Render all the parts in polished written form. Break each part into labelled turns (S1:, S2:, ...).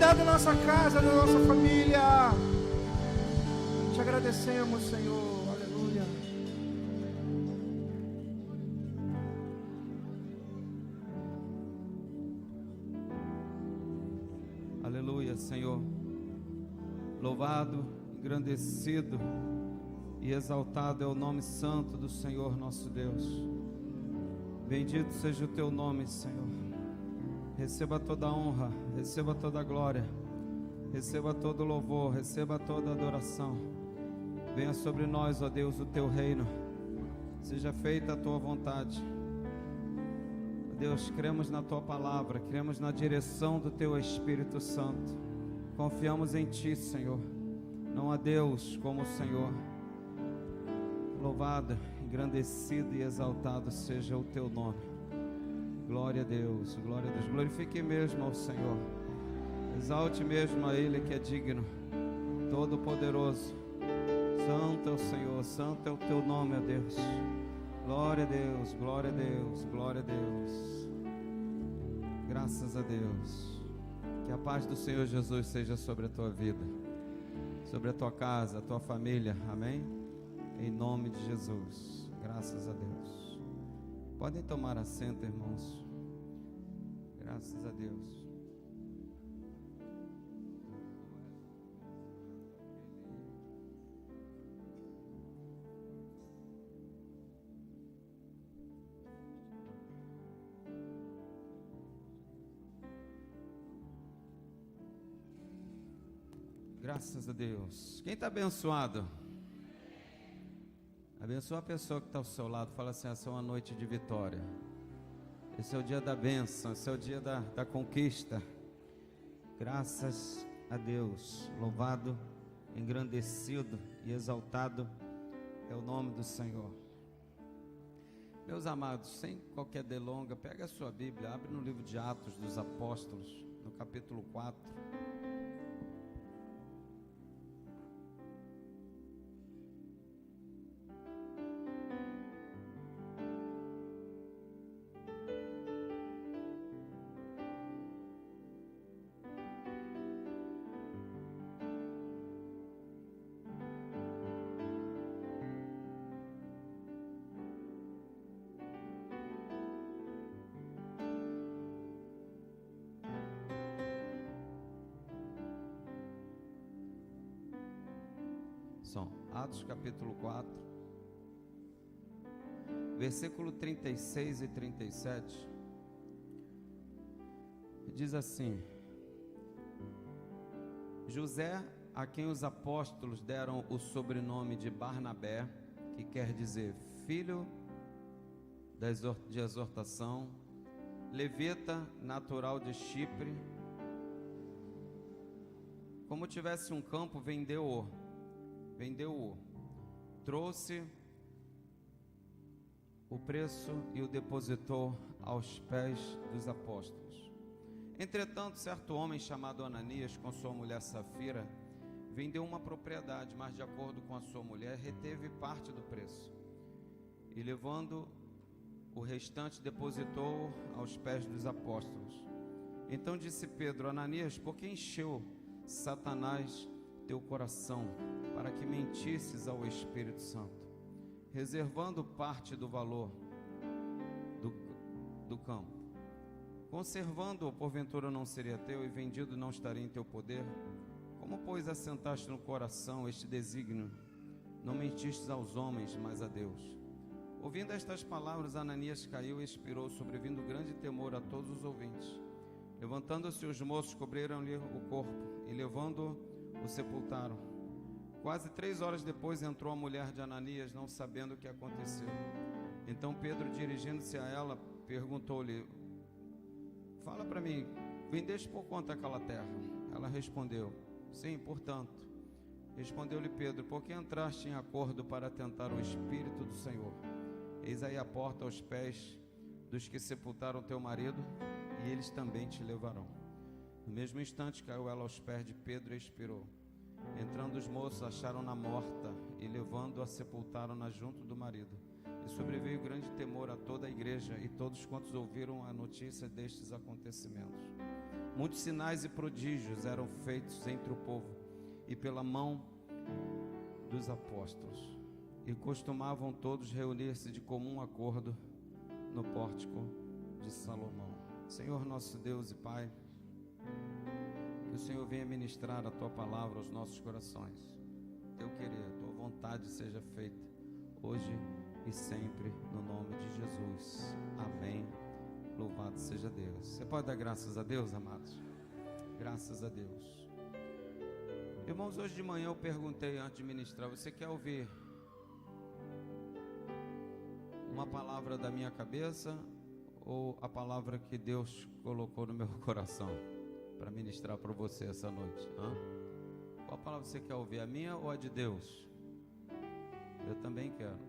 S1: cuidar da nossa casa, da nossa família. Te agradecemos, Senhor. Aleluia.
S2: Aleluia, Senhor. Louvado, engrandecido e exaltado é o nome santo do Senhor nosso Deus. Bendito seja o teu nome, Senhor. Receba toda a honra, receba toda a glória, receba todo o louvor, receba toda a adoração. Venha sobre nós, ó Deus, o teu reino. Seja feita a tua vontade. Ó Deus, cremos na tua palavra, cremos na direção do teu Espírito Santo. Confiamos em ti, Senhor. Não há Deus como o Senhor. Louvado, engrandecido e exaltado seja o teu nome. Glória a Deus, glória a Deus. Glorifique mesmo ao Senhor. Exalte mesmo a Ele que é digno, todo-poderoso. Santo é o Senhor, santo é o teu nome, ó Deus. Glória a Deus, glória a Deus, glória a Deus. Graças a Deus. Que a paz do Senhor Jesus seja sobre a tua vida, sobre a tua casa, a tua família, amém? Em nome de Jesus, graças a Deus. Podem tomar assento, irmãos. Graças a Deus. Graças a Deus. Quem está abençoado? Abençoa a pessoa que está ao seu lado. Fala assim: essa é uma noite de vitória. Esse é o dia da bênção. Esse é o dia da conquista. Graças a Deus. Louvado, engrandecido e exaltado é o nome do Senhor. Meus amados, sem qualquer delonga, pega a sua Bíblia, abre no livro de Atos dos Apóstolos, no capítulo 4. Atos capítulo 4, versículo 36 e 37, diz assim: José, a quem os apóstolos deram o sobrenome de Barnabé, que quer dizer filho de exortação, levita, natural de Chipre, como tivesse um campo, vendeu-o, trouxe o preço e o depositou aos pés dos apóstolos. Entretanto, certo homem chamado Ananias, com sua mulher Safira, vendeu uma propriedade, mas de acordo com a sua mulher, reteve parte do preço, e levando o restante, depositou aos pés dos apóstolos. Então disse Pedro: Ananias, por que encheu Satanás teu coração, para que mentisses ao Espírito Santo, reservando parte do valor do campo? Conservando-o, porventura não seria teu, e vendido não estaria em teu poder? Como, pois, assentaste no coração este desígnio? Não mentistes aos homens, mas a Deus. Ouvindo estas palavras, Ananias caiu e expirou, sobrevindo grande temor a todos os ouvintes. Levantando-se os moços, cobriram-lhe o corpo, e levando-o, o sepultaram. Quase 3 horas depois entrou a mulher de Ananias, não sabendo o que aconteceu. Então Pedro, dirigindo-se a ela, perguntou-lhe: fala para mim, vendeste por quanto aquela terra? Ela respondeu: sim, portanto. Respondeu-lhe Pedro: por que entraste em acordo para tentar o Espírito do Senhor? Eis aí a porta aos pés dos que sepultaram teu marido, e eles também te levarão. No mesmo instante caiu ela aos pés de Pedro e expirou. Entrando os moços, acharam-na morta, e levando-a, sepultaram-na junto do marido. E sobreveio grande temor a toda a igreja e todos quantos ouviram a notícia destes acontecimentos. Muitos sinais e prodígios eram feitos entre o povo e pela mão dos apóstolos. E costumavam todos reunir-se de comum acordo no pórtico de Salomão. Senhor nosso Deus e Pai, que o Senhor venha ministrar a Tua palavra aos nossos corações. Teu querer, Tua vontade seja feita hoje e sempre, no nome de Jesus. Amém. Louvado seja Deus. Você pode dar graças a Deus, amados? Graças a Deus. Irmãos, hoje de manhã eu perguntei antes de ministrar: você quer ouvir uma palavra da minha cabeça ou a palavra que Deus colocou no meu coração para ministrar para você essa noite? Qual palavra você quer ouvir, a minha ou a de Deus? Eu também quero.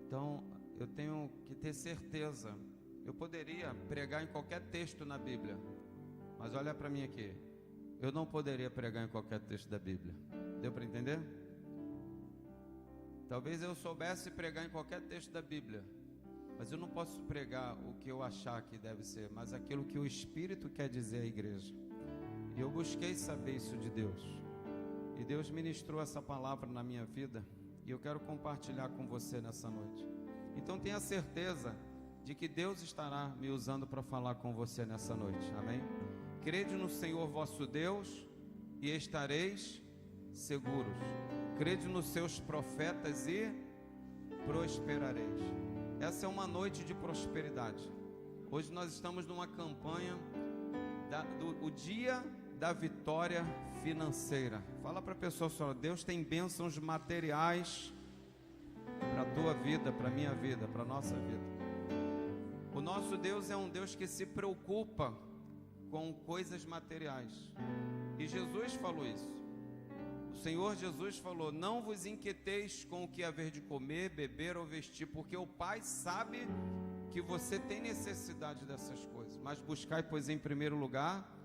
S2: Então, eu tenho que ter certeza. Eu poderia pregar em qualquer texto na Bíblia, mas olha para mim aqui. Eu não poderia pregar em qualquer texto da Bíblia. Deu para entender? Talvez eu soubesse pregar em qualquer texto da Bíblia, mas eu não posso pregar o que eu achar que deve ser, mas aquilo que o Espírito quer dizer à igreja. E eu busquei saber isso de Deus. E Deus ministrou essa palavra na minha vida, e eu quero compartilhar com você nessa noite. Então tenha certeza de que Deus estará me usando para falar com você nessa noite. Amém? Crede no Senhor vosso Deus e estareis seguros. Crede nos seus profetas e prosperareis. Essa é uma noite de prosperidade. Hoje nós estamos numa campanha o dia da vitória financeira. Fala para a pessoa só: Deus tem bênçãos materiais para a tua vida, para a minha vida, para a nossa vida. O nosso Deus é um Deus que se preocupa com coisas materiais. E Jesus falou isso. O Senhor Jesus falou: não vos inquieteis com o que haver de comer, beber ou vestir, porque o Pai sabe que você tem necessidade dessas coisas. Mas buscai, pois, em primeiro lugar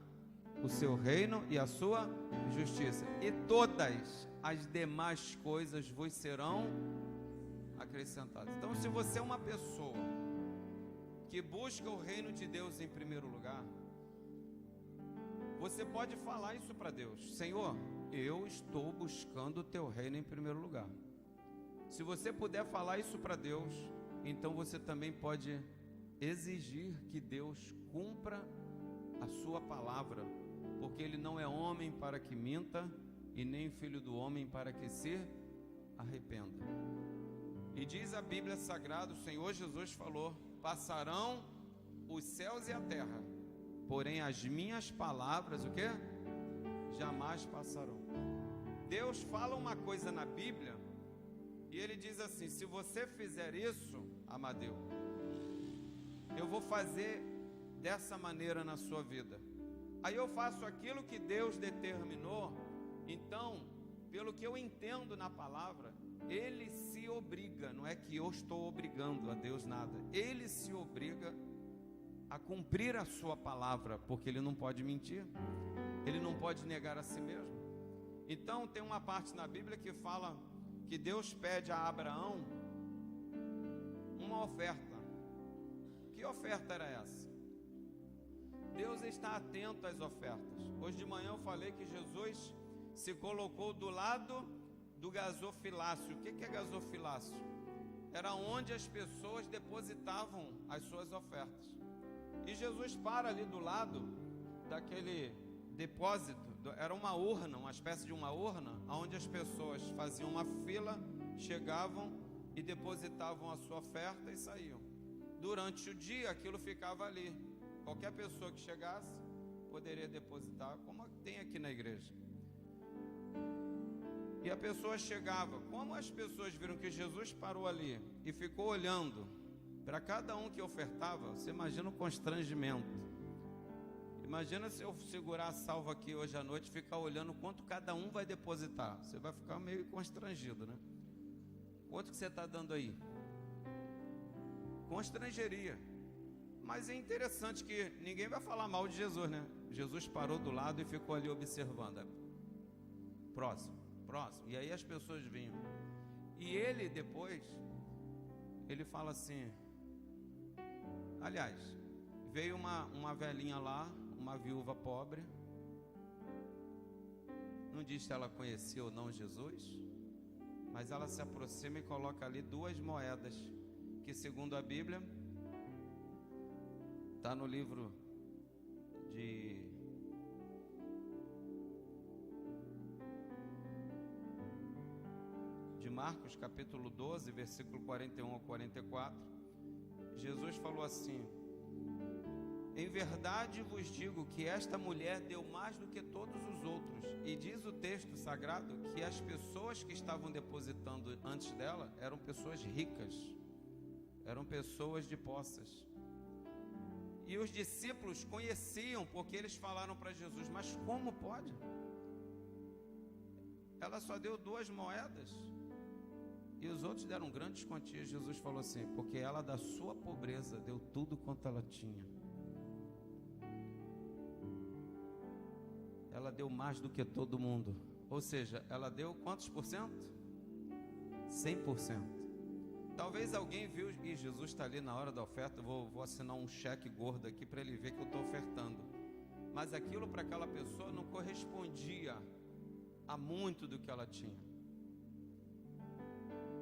S2: o seu reino e a sua justiça, e todas as demais coisas vos serão acrescentadas. Então, se você é uma pessoa que busca o reino de Deus em primeiro lugar, você pode falar isso para Deus: Senhor, eu estou buscando o teu reino em primeiro lugar. Se você puder falar isso para Deus, então você também pode exigir que Deus cumpra a sua palavra, porque Ele não é homem para que minta, e nem filho do homem para que se arrependa. E diz a Bíblia Sagrada, o Senhor Jesus falou: passarão os céus e a terra, porém as minhas palavras, o quê? Jamais passarão. Deus fala uma coisa na Bíblia e Ele diz assim: se você fizer isso, Amadeu, eu vou fazer dessa maneira na sua vida. Aí eu faço aquilo que Deus determinou. Então, pelo que eu entendo na palavra, Ele se obriga, não é que eu estou obrigando a Deus nada, Ele se obriga a cumprir a sua palavra, porque Ele não pode mentir, Ele não pode negar a si mesmo. Então tem uma parte na Bíblia que fala que Deus pede a Abraão uma oferta. Que oferta era essa? Deus está atento às ofertas. Hoje de manhã eu falei que Jesus se colocou do lado do gasofilácio. O que é gasofilácio? Era onde as pessoas depositavam as suas ofertas. E Jesus para ali do lado daquele depósito. Era uma urna, uma espécie de uma urna, onde as pessoas faziam uma fila, chegavam e depositavam a sua oferta e saíam. Durante o dia aquilo ficava ali. Qualquer pessoa que chegasse poderia depositar, como tem aqui na igreja. E a pessoa chegava. Como as pessoas viram que Jesus parou ali e ficou olhando para cada um que ofertava, você imagina o constrangimento. Imagina se eu segurar a salva aqui hoje à noite e ficar olhando quanto cada um vai depositar. Você vai ficar meio constrangido, né? Quanto que você está dando aí? Constrangeria. Mas é interessante que ninguém vai falar mal de Jesus, né? Jesus parou do lado e ficou ali observando. Próximo. E aí as pessoas vinham. E ele depois, ele fala assim... Aliás, veio uma velhinha lá, uma viúva pobre. Não diz se ela conhecia ou não Jesus, mas ela se aproxima e coloca ali 2 moedas, que segundo a Bíblia, está no livro de Marcos, capítulo 12, versículo 41 ao 44, Jesus falou assim: em verdade vos digo que esta mulher deu mais do que todos os outros. E diz o texto sagrado que as pessoas que estavam depositando antes dela eram pessoas ricas, eram pessoas de posses. E os discípulos conheciam, porque eles falaram para Jesus: mas como pode? Ela só deu 2 moedas. E os outros deram grandes quantias. Jesus falou assim: porque ela da sua pobreza deu tudo quanto ela tinha. Ela deu mais do que todo mundo. Ou seja, ela deu quantos por cento? 100%. Talvez alguém viu, e Jesus está ali na hora da oferta, vou assinar um cheque gordo aqui para ele ver que eu estou ofertando. Mas aquilo para aquela pessoa não correspondia a muito do que ela tinha.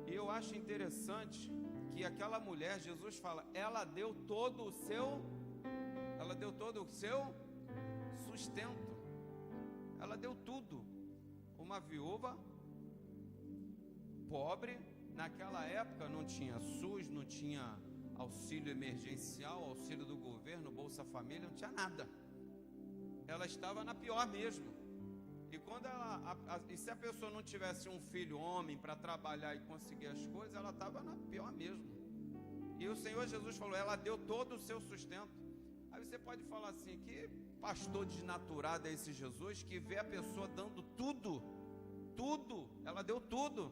S2: E eu acho interessante que aquela mulher, Jesus fala, ela deu todo o seu sustento. Ela deu tudo. Uma viúva pobre, naquela época não tinha SUS, não tinha auxílio emergencial, auxílio do governo, Bolsa Família, não tinha nada. Ela estava na pior mesmo. E quando e se a pessoa não tivesse um filho homem para trabalhar e conseguir as coisas, ela estava na pior mesmo. E o Senhor Jesus falou, ela deu todo o seu sustento. Aí você pode falar assim, que pastor desnaturado é esse Jesus que vê a pessoa dando tudo, ela deu tudo.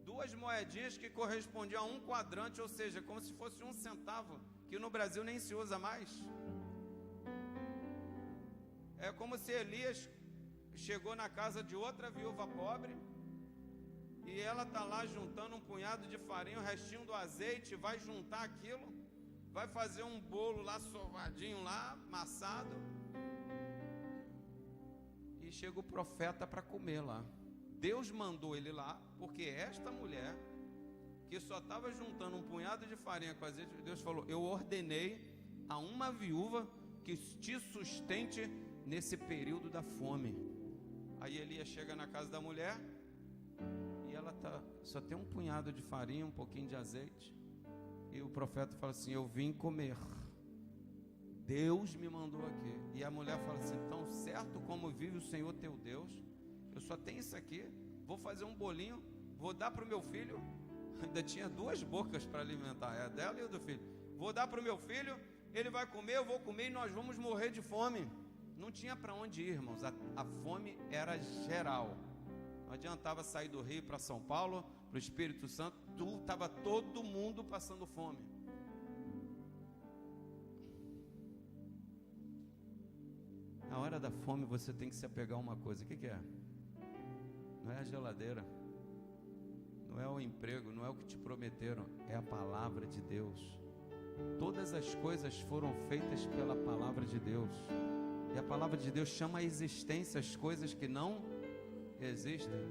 S2: 2 moedinhas que correspondiam a 1 quadrante, ou seja, como se fosse 1 centavo, que no Brasil nem se usa mais. É como se Elias chegou na casa de outra viúva pobre e ela está lá juntando um punhado de farinha, o restinho do azeite, vai juntar aquilo, vai fazer um bolo lá sovadinho lá, amassado, e chega o profeta para comer lá. Deus mandou ele lá, porque esta mulher que só estava juntando um punhado de farinha com azeite, Deus falou, eu ordenei a uma viúva que te sustente nesse período da fome. Aí Elias chega na casa da mulher e ela só tem um punhado de farinha, um pouquinho de azeite. E o profeta fala assim, eu vim comer, Deus me mandou aqui. E a mulher fala assim, tão certo como vive o Senhor teu Deus, eu só tenho isso aqui, vou fazer um bolinho, vou dar para o meu filho. Ainda tinha 2 bocas para alimentar, a dela e a do filho. Vou dar para o meu filho, ele vai comer, eu vou comer e nós vamos morrer de fome. Não tinha para onde ir, irmãos, a fome era geral. Não adiantava sair do Rio para São Paulo, para o Espírito Santo, estava todo mundo passando fome. Na hora da fome você tem que se apegar a uma coisa, o que é? Não é a geladeira, não é o emprego, não é o que te prometeram, é a palavra de Deus. Todas as coisas foram feitas pela palavra de Deus. E a palavra de Deus chama a existência as coisas que não existem.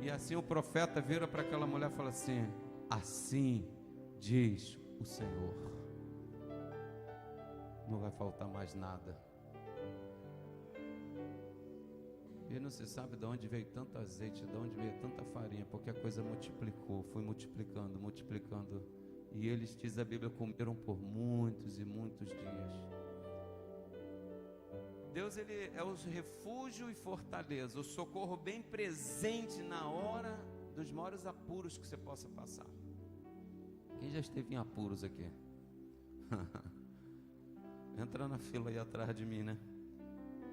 S2: E assim o profeta vira para aquela mulher e fala assim, assim diz o Senhor, não vai faltar mais nada. E não se sabe de onde veio tanto azeite, de onde veio tanta farinha, porque a coisa multiplicou, foi multiplicando. E eles, diz a Bíblia, comeram por muitos e muitos dias. Deus, ele é o refúgio e fortaleza, o socorro bem presente na hora dos maiores apuros que você possa passar. Quem já esteve em apuros aqui? Entra na fila aí atrás de mim, né?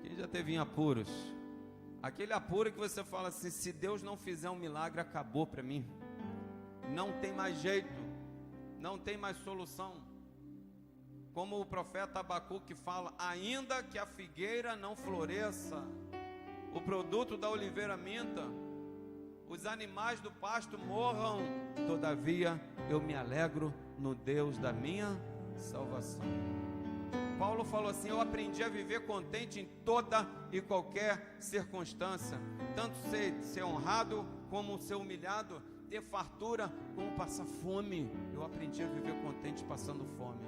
S2: Quem já esteve em apuros? Aquele apuro que você fala assim, se Deus não fizer um milagre, acabou para mim. Não tem mais jeito, não tem mais solução. Como o profeta Abacuque fala, ainda que a figueira não floresça, o produto da oliveira minta, os animais do pasto morram, todavia eu me alegro no Deus da minha salvação. Paulo falou assim: eu aprendi a viver contente em toda e qualquer circunstância, tanto ser honrado como ser humilhado, ter fartura como passar fome. Eu aprendi a viver contente passando fome.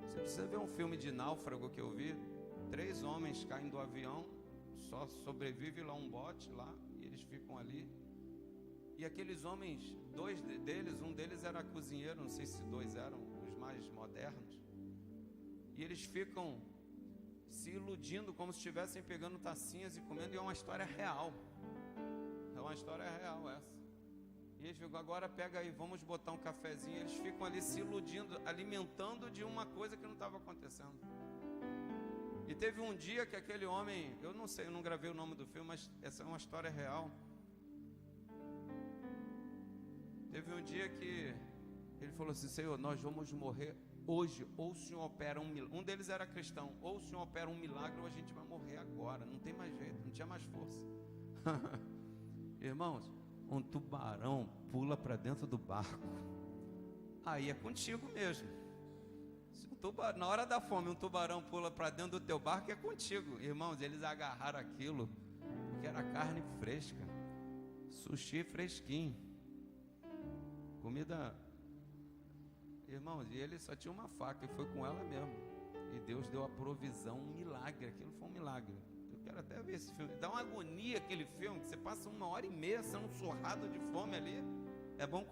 S2: Você precisa ver um filme de náufrago que eu vi. 3 homens caem do avião, só sobrevive lá um bote lá, e eles ficam ali. E aqueles homens, 2 deles, um deles era cozinheiro, não sei se 2 eram os mais modernos, e eles ficam se iludindo como se estivessem pegando tacinhas e comendo, e é uma história real. É uma história real essa. E eles ficam: agora pega aí, vamos botar um cafezinho. Eles ficam ali se iludindo, alimentando de uma coisa que não estava acontecendo. E teve um dia que aquele homem, eu não sei, eu não gravei o nome do filme, mas essa é uma história real. Teve um dia que ele falou assim: Senhor, nós vamos morrer hoje, ou o Senhor opera um milagre. Um deles era cristão: ou o Senhor opera um milagre, ou a gente vai morrer agora. Não tem mais jeito, não tinha mais força. Irmãos, um tubarão pula para dentro do barco. Aí é contigo mesmo. Se na hora da fome um tubarão pula para dentro do teu barco, é contigo. Irmãos, eles agarraram aquilo porque era carne fresca, sushi fresquinho, comida. Irmãos, e ele só tinha uma faca e foi com ela mesmo. E Deus deu a provisão, um milagre. Aquilo foi um milagre. Eu quero até ver esse filme. Dá uma agonia aquele filme, que você passa 1h30 sendo um surrado de fome ali. É bom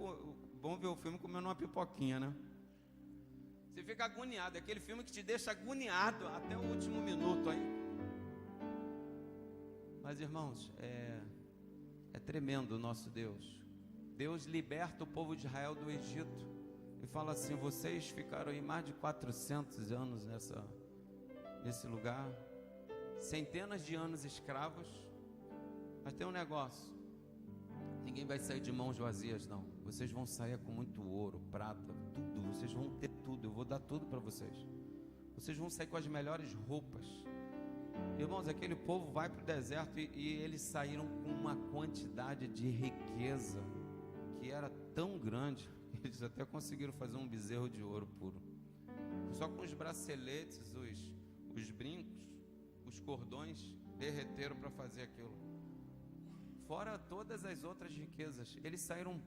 S2: ver o filme comendo uma pipoquinha, né? Você fica agoniado. É aquele filme que te deixa agoniado até o último minuto aí. Mas, irmãos, é tremendo o nosso Deus. Deus liberta o povo de Israel do Egito e fala assim: vocês ficaram aí mais de 400 anos nesse lugar, centenas de anos escravos, mas tem um negócio: ninguém vai sair de mãos vazias, não. Vocês vão sair com muito ouro, prata, tudo. Vocês vão ter tudo. Eu vou dar tudo para vocês. Vocês vão sair com as melhores roupas. Irmãos, aquele povo vai para o deserto e eles saíram com uma quantidade de riqueza que era tão grande que eles até conseguiram fazer um bezerro de ouro puro. Só com os braceletes, os brincos, os cordões derreteram para fazer aquilo. Fora todas as outras riquezas, eles saíram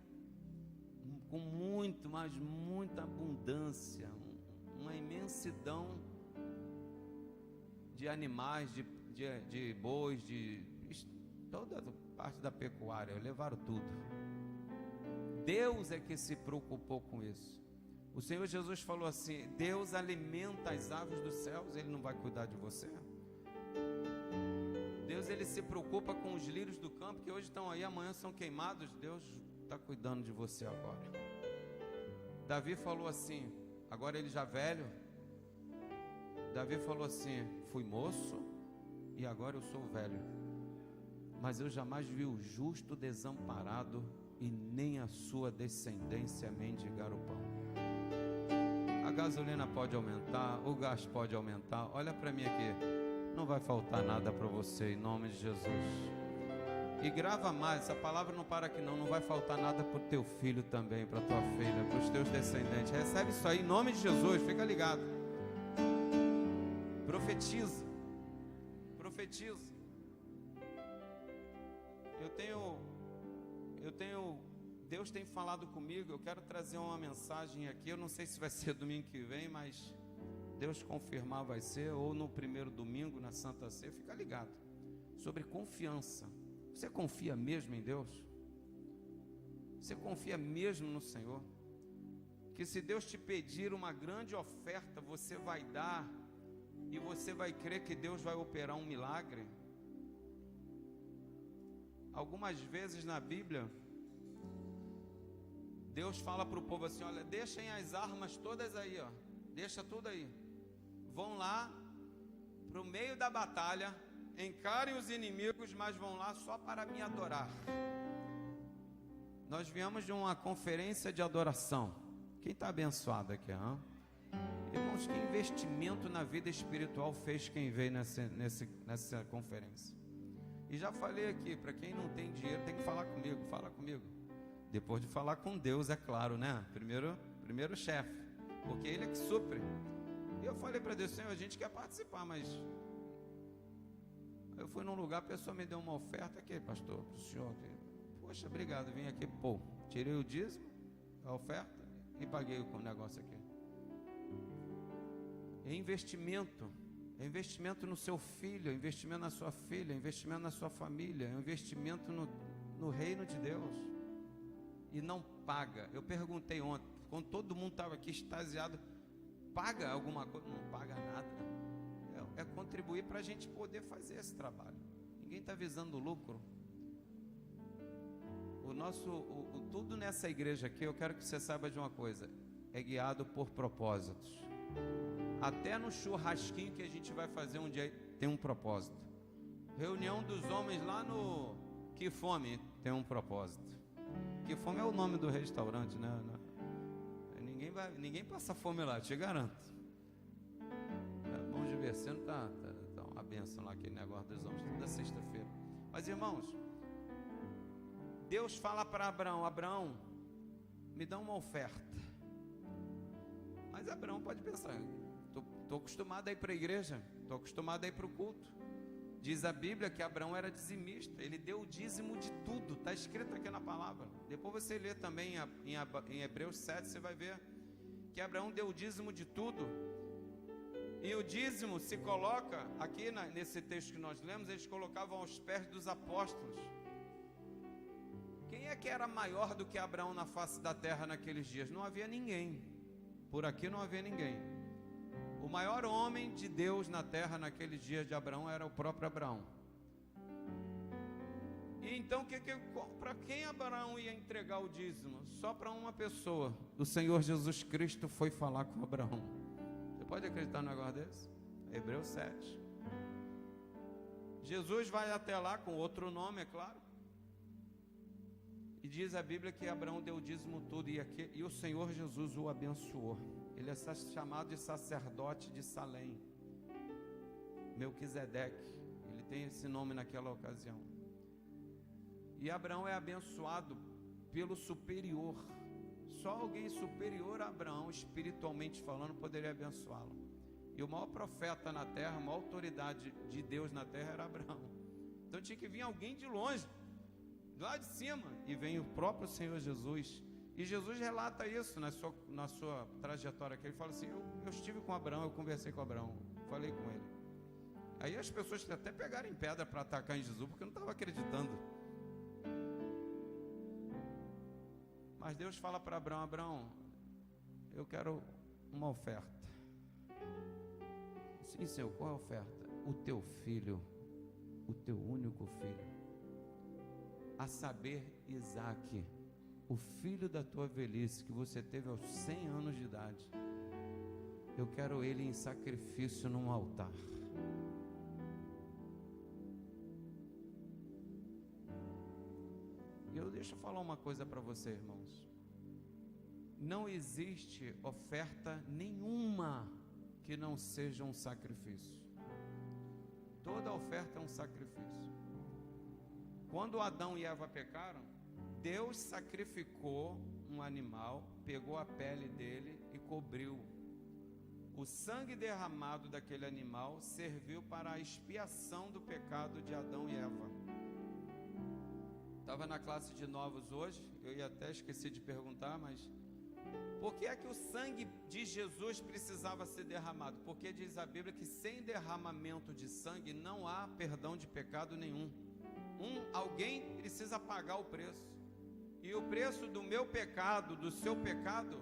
S2: com muito, mas muita abundância, uma imensidão de animais, de bois, de toda parte da pecuária, levaram tudo. Deus é que se preocupou com isso. O Senhor Jesus falou assim: Deus alimenta as aves dos céus, Ele não vai cuidar de você? Deus, Ele se preocupa com os lírios do campo, que hoje estão aí, amanhã são queimados. Deus está cuidando de você agora. Davi falou assim, agora ele já velho, Davi falou assim: fui moço e agora eu sou velho, mas eu jamais vi o justo desamparado e nem a sua descendência mendigar o pão. A gasolina pode aumentar, o gás pode aumentar, olha para mim aqui, não vai faltar nada para você, em nome de Jesus. E grava mais, essa palavra não para aqui não vai faltar nada para o teu filho também, para a tua filha, para os teus descendentes. Recebe isso aí, em nome de Jesus, fica ligado. Profetiza. Deus tem falado comigo, eu quero trazer uma mensagem aqui, eu não sei se vai ser domingo que vem, mas Deus confirmar vai ser, ou no primeiro domingo, na Santa Ceia, fica ligado, sobre confiança. Você confia mesmo em Deus? Você confia mesmo no Senhor? Que se Deus te pedir uma grande oferta, você vai dar, e você vai crer que Deus vai operar um milagre? Algumas vezes na Bíblia, Deus fala para o povo assim: olha, deixem as armas todas aí, ó, deixa tudo aí, vão lá para o meio da batalha, encarem os inimigos, mas vão lá só para me adorar. Nós viemos de uma conferência de adoração. Quem está abençoado aqui, hein? Irmãos, que investimento na vida espiritual fez quem veio nessa conferência? E já falei aqui, para quem não tem dinheiro tem que falar comigo, fala comigo. Depois de falar com Deus, é claro, né? Primeiro chefe. porque Ele é que supre. E eu falei para Deus: Senhor, a gente quer participar, mas... Eu fui num lugar, a pessoa me deu uma oferta aqui, pastor, para o senhor. Poxa, obrigado, vim aqui, tirei o dízimo, a oferta, e paguei o negócio aqui. É investimento no seu filho, é investimento na sua filha, é investimento na sua família, é um investimento no reino de Deus. E não paga. Eu perguntei ontem, quando todo mundo estava aqui extasiado, paga alguma coisa? Não paga nada. É contribuir para a gente poder fazer esse trabalho. Ninguém está visando lucro. Tudo nessa igreja aqui, eu quero que você saiba de uma coisa: é guiado por propósitos. Até no churrasquinho que a gente vai fazer um dia tem um propósito. Reunião dos homens lá no Que Fome tem um propósito. Que Fome é o nome do restaurante, né? Ninguém passa fome lá, te garanto. Bom Diversando tá uma benção lá, aquele negócio dos homens, toda sexta-feira. Mas irmãos, Deus fala para Abraão: Abraão, me dá uma oferta. Mas Abraão pode pensar: estou acostumado a ir para a igreja, estou acostumado a ir para o culto. Diz a Bíblia que Abraão era dizimista, ele deu o dízimo de tudo, está escrito aqui na palavra. Depois você lê também em Hebreus 7, você vai ver que Abraão deu o dízimo de tudo. E o dízimo se coloca, aqui nesse texto que nós lemos, eles colocavam aos pés dos apóstolos. Quem é que era maior do que Abraão na face da terra naqueles dias? Não havia ninguém, por aqui não havia ninguém. O maior homem de Deus na terra naqueles dias de Abraão era o próprio Abraão. E então, para quem Abraão ia entregar o dízimo? Só para uma pessoa. O Senhor Jesus Cristo foi falar com Abraão. Você pode acreditar num negócio desse? Hebreus 7. Jesus vai até lá com outro nome, é claro. E diz a Bíblia que Abraão deu o dízimo tudo e o Senhor Jesus o abençoou. Ele é chamado de sacerdote de Salém, Melquisedeque. Ele tem esse nome naquela ocasião. E Abraão é abençoado pelo superior. Só alguém superior a Abraão, espiritualmente falando, poderia abençoá-lo. E o maior profeta na terra, a maior autoridade de Deus na terra era Abraão. Então tinha que vir alguém de longe, lá de cima, e vem o próprio Senhor Jesus. E Jesus relata isso na sua trajetória, que ele fala assim: eu estive com Abraão, eu conversei com Abraão, falei com ele. Aí as pessoas até pegaram em pedra para atacar em Jesus, porque não estavam acreditando. Mas Deus fala para Abraão: Abraão, eu quero uma oferta. Sim, Senhor, qual é a oferta? O teu filho, o teu único filho, a saber, Isaque, o filho da tua velhice, que você teve aos 100 anos de idade. Eu quero ele em sacrifício num altar. Deixa eu falar uma coisa para você, irmãos. Não existe oferta nenhuma que não seja um sacrifício. Toda oferta é um sacrifício. Quando Adão e Eva pecaram, Deus sacrificou um animal, pegou a pele dele e cobriu. O sangue derramado daquele animal serviu para a expiação do pecado de Adão e Eva. Estava na classe de novos hoje, eu ia até esqueci de perguntar, mas por que é que o sangue de Jesus precisava ser derramado? Porque diz a Bíblia que sem derramamento de sangue não há perdão de pecado nenhum. Alguém precisa pagar o preço. E o preço do meu pecado, do seu pecado,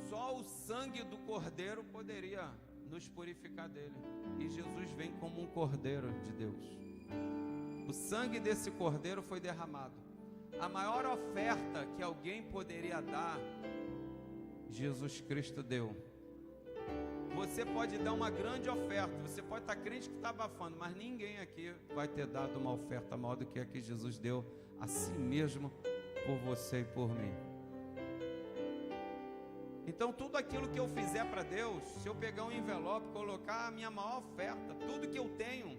S2: só o sangue do Cordeiro poderia nos purificar dele. E Jesus vem como um Cordeiro de Deus. O sangue desse Cordeiro foi derramado. A maior oferta que alguém poderia dar, Jesus Cristo deu. Você pode dar uma grande oferta, você pode estar crente que está abafando, mas ninguém aqui vai ter dado uma oferta maior do que a que Jesus deu a si mesmo, por você e por mim. Então tudo aquilo que eu fizer para Deus, se eu pegar um envelope, colocar a minha maior oferta, tudo que eu tenho,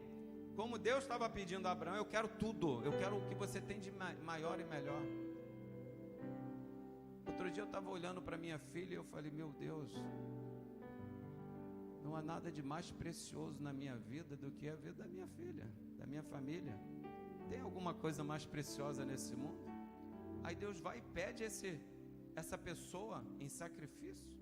S2: como Deus estava pedindo a Abraão, eu quero tudo, eu quero o que você tem de maior e melhor. Outro dia eu estava olhando para minha filha e eu falei, meu Deus, não há nada de mais precioso na minha vida do que a vida da minha filha, da minha família. Tem alguma coisa mais preciosa nesse mundo? Aí Deus vai e pede essa pessoa em sacrifício.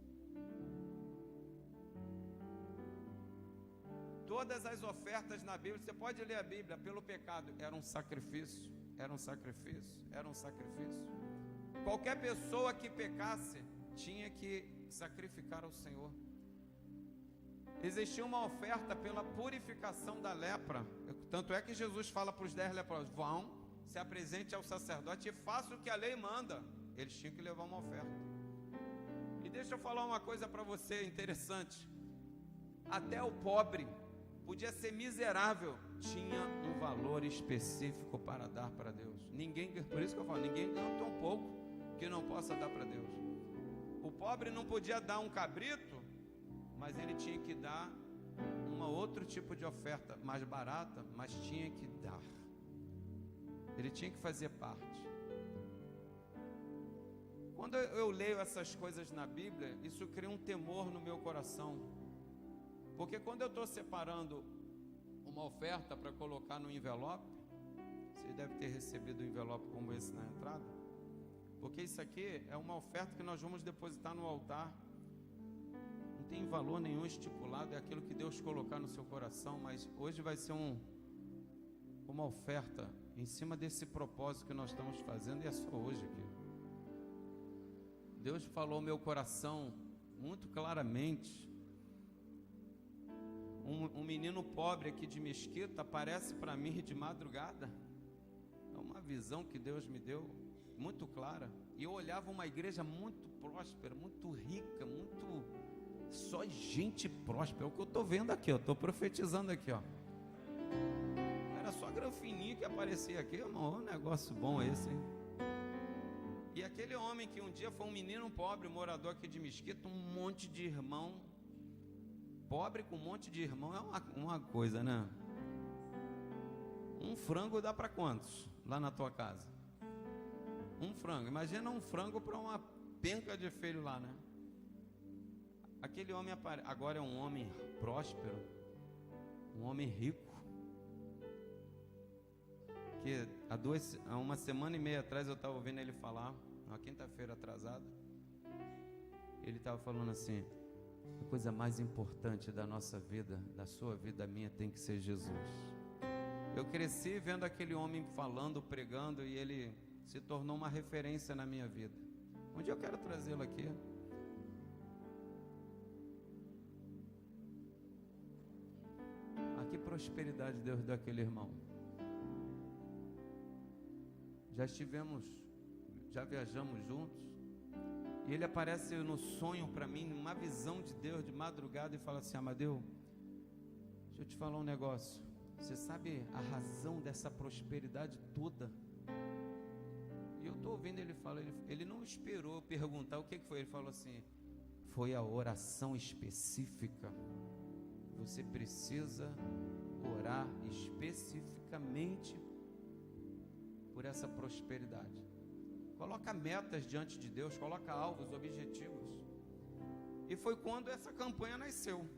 S2: Todas as ofertas na Bíblia, você pode ler a Bíblia, pelo pecado, era um sacrifício, era um sacrifício, era um sacrifício. Qualquer pessoa que pecasse tinha que sacrificar ao Senhor. Existia uma oferta pela purificação da lepra. Tanto é que Jesus fala para os 10 leprosos: vão, se apresente ao sacerdote e faça o que a lei manda. Eles tinham que levar uma oferta. E deixa eu falar uma coisa para você interessante. Até o pobre, podia ser miserável, tinha um valor específico para dar para Deus. Ninguém, por isso que eu falo, ninguém ganha tão pouco que não possa dar para Deus. O pobre não podia dar um cabrito, mas ele tinha que dar um outro tipo de oferta, mais barata, mas tinha que dar. Ele tinha que fazer parte. Quando eu leio essas coisas na Bíblia, isso cria um temor no meu coração. Porque quando eu estou separando uma oferta para colocar no envelope, você deve ter recebido um envelope como esse na entrada, porque isso aqui é uma oferta que nós vamos depositar no altar. Não tem valor nenhum estipulado, é aquilo que Deus colocar no seu coração, mas hoje vai ser uma oferta em cima desse propósito que nós estamos fazendo, e é só hoje aqui. Deus falou ao meu coração muito claramente. Um menino pobre aqui de Mesquita aparece para mim de madrugada. É uma visão que Deus me deu, muito clara. E eu olhava uma igreja muito próspera, muito rica, muito... só gente próspera. É o que eu estou vendo aqui, eu estou profetizando aqui, ó. Era só granfininho que aparecia aqui, irmão. Um negócio bom esse, hein? E aquele homem que um dia foi um menino pobre, morador aqui de Mesquita, um monte de irmão. Pobre com um monte de irmão é uma coisa, né? Um frango dá para quantos lá na tua casa? Um frango. Imagina um frango para uma penca de filho lá, né? Aquele homem agora é um homem próspero, um homem rico. Que há uma semana e meia atrás eu estava ouvindo ele falar, uma quinta-feira atrasada. Ele estava falando assim: a coisa mais importante da nossa vida, da sua vida, da minha, tem que ser Jesus. Eu cresci vendo aquele homem falando, pregando, e ele se tornou uma referência na minha vida. Um dia eu quero trazê-lo aqui. Que prosperidade Deus deu àquele irmão. Já viajamos juntos. E ele aparece no sonho para mim, numa visão de Deus de madrugada, e fala assim: Amadeu, deixa eu te falar um negócio. Você sabe a razão dessa prosperidade toda? E eu estou ouvindo ele falar, ele não esperou perguntar o que foi. Ele falou assim: foi a oração específica. Você precisa orar especificamente por essa prosperidade. Coloca metas diante de Deus, coloca alvos, objetivos. E foi quando essa campanha nasceu.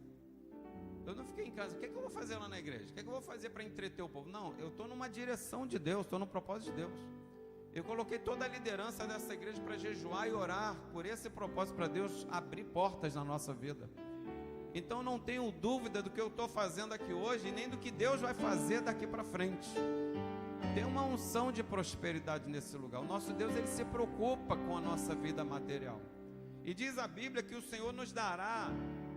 S2: Eu não fiquei em casa, o que é que eu vou fazer lá na igreja? O que é que eu vou fazer para entreter o povo? Não, eu estou numa direção de Deus, estou no propósito de Deus. Eu coloquei toda a liderança dessa igreja para jejuar e orar por esse propósito, para Deus abrir portas na nossa vida. Então não tenho dúvida do que eu estou fazendo aqui hoje, nem do que Deus vai fazer daqui para frente. Tem uma unção de prosperidade nesse lugar. O nosso Deus, ele se preocupa com a nossa vida material. E diz a Bíblia que o Senhor nos dará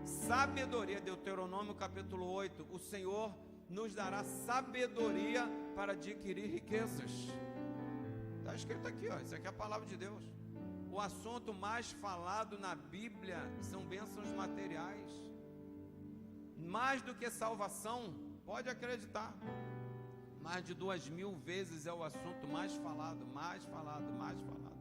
S2: sabedoria. Deuteronômio capítulo 8. O Senhor nos dará sabedoria para adquirir riquezas. Está escrito aqui, ó. Isso aqui é a palavra de Deus. O assunto mais falado na Bíblia são bênçãos materiais. Mais do que salvação, pode acreditar. Mais de 2.000 vezes é o assunto mais falado, mais falado, mais falado.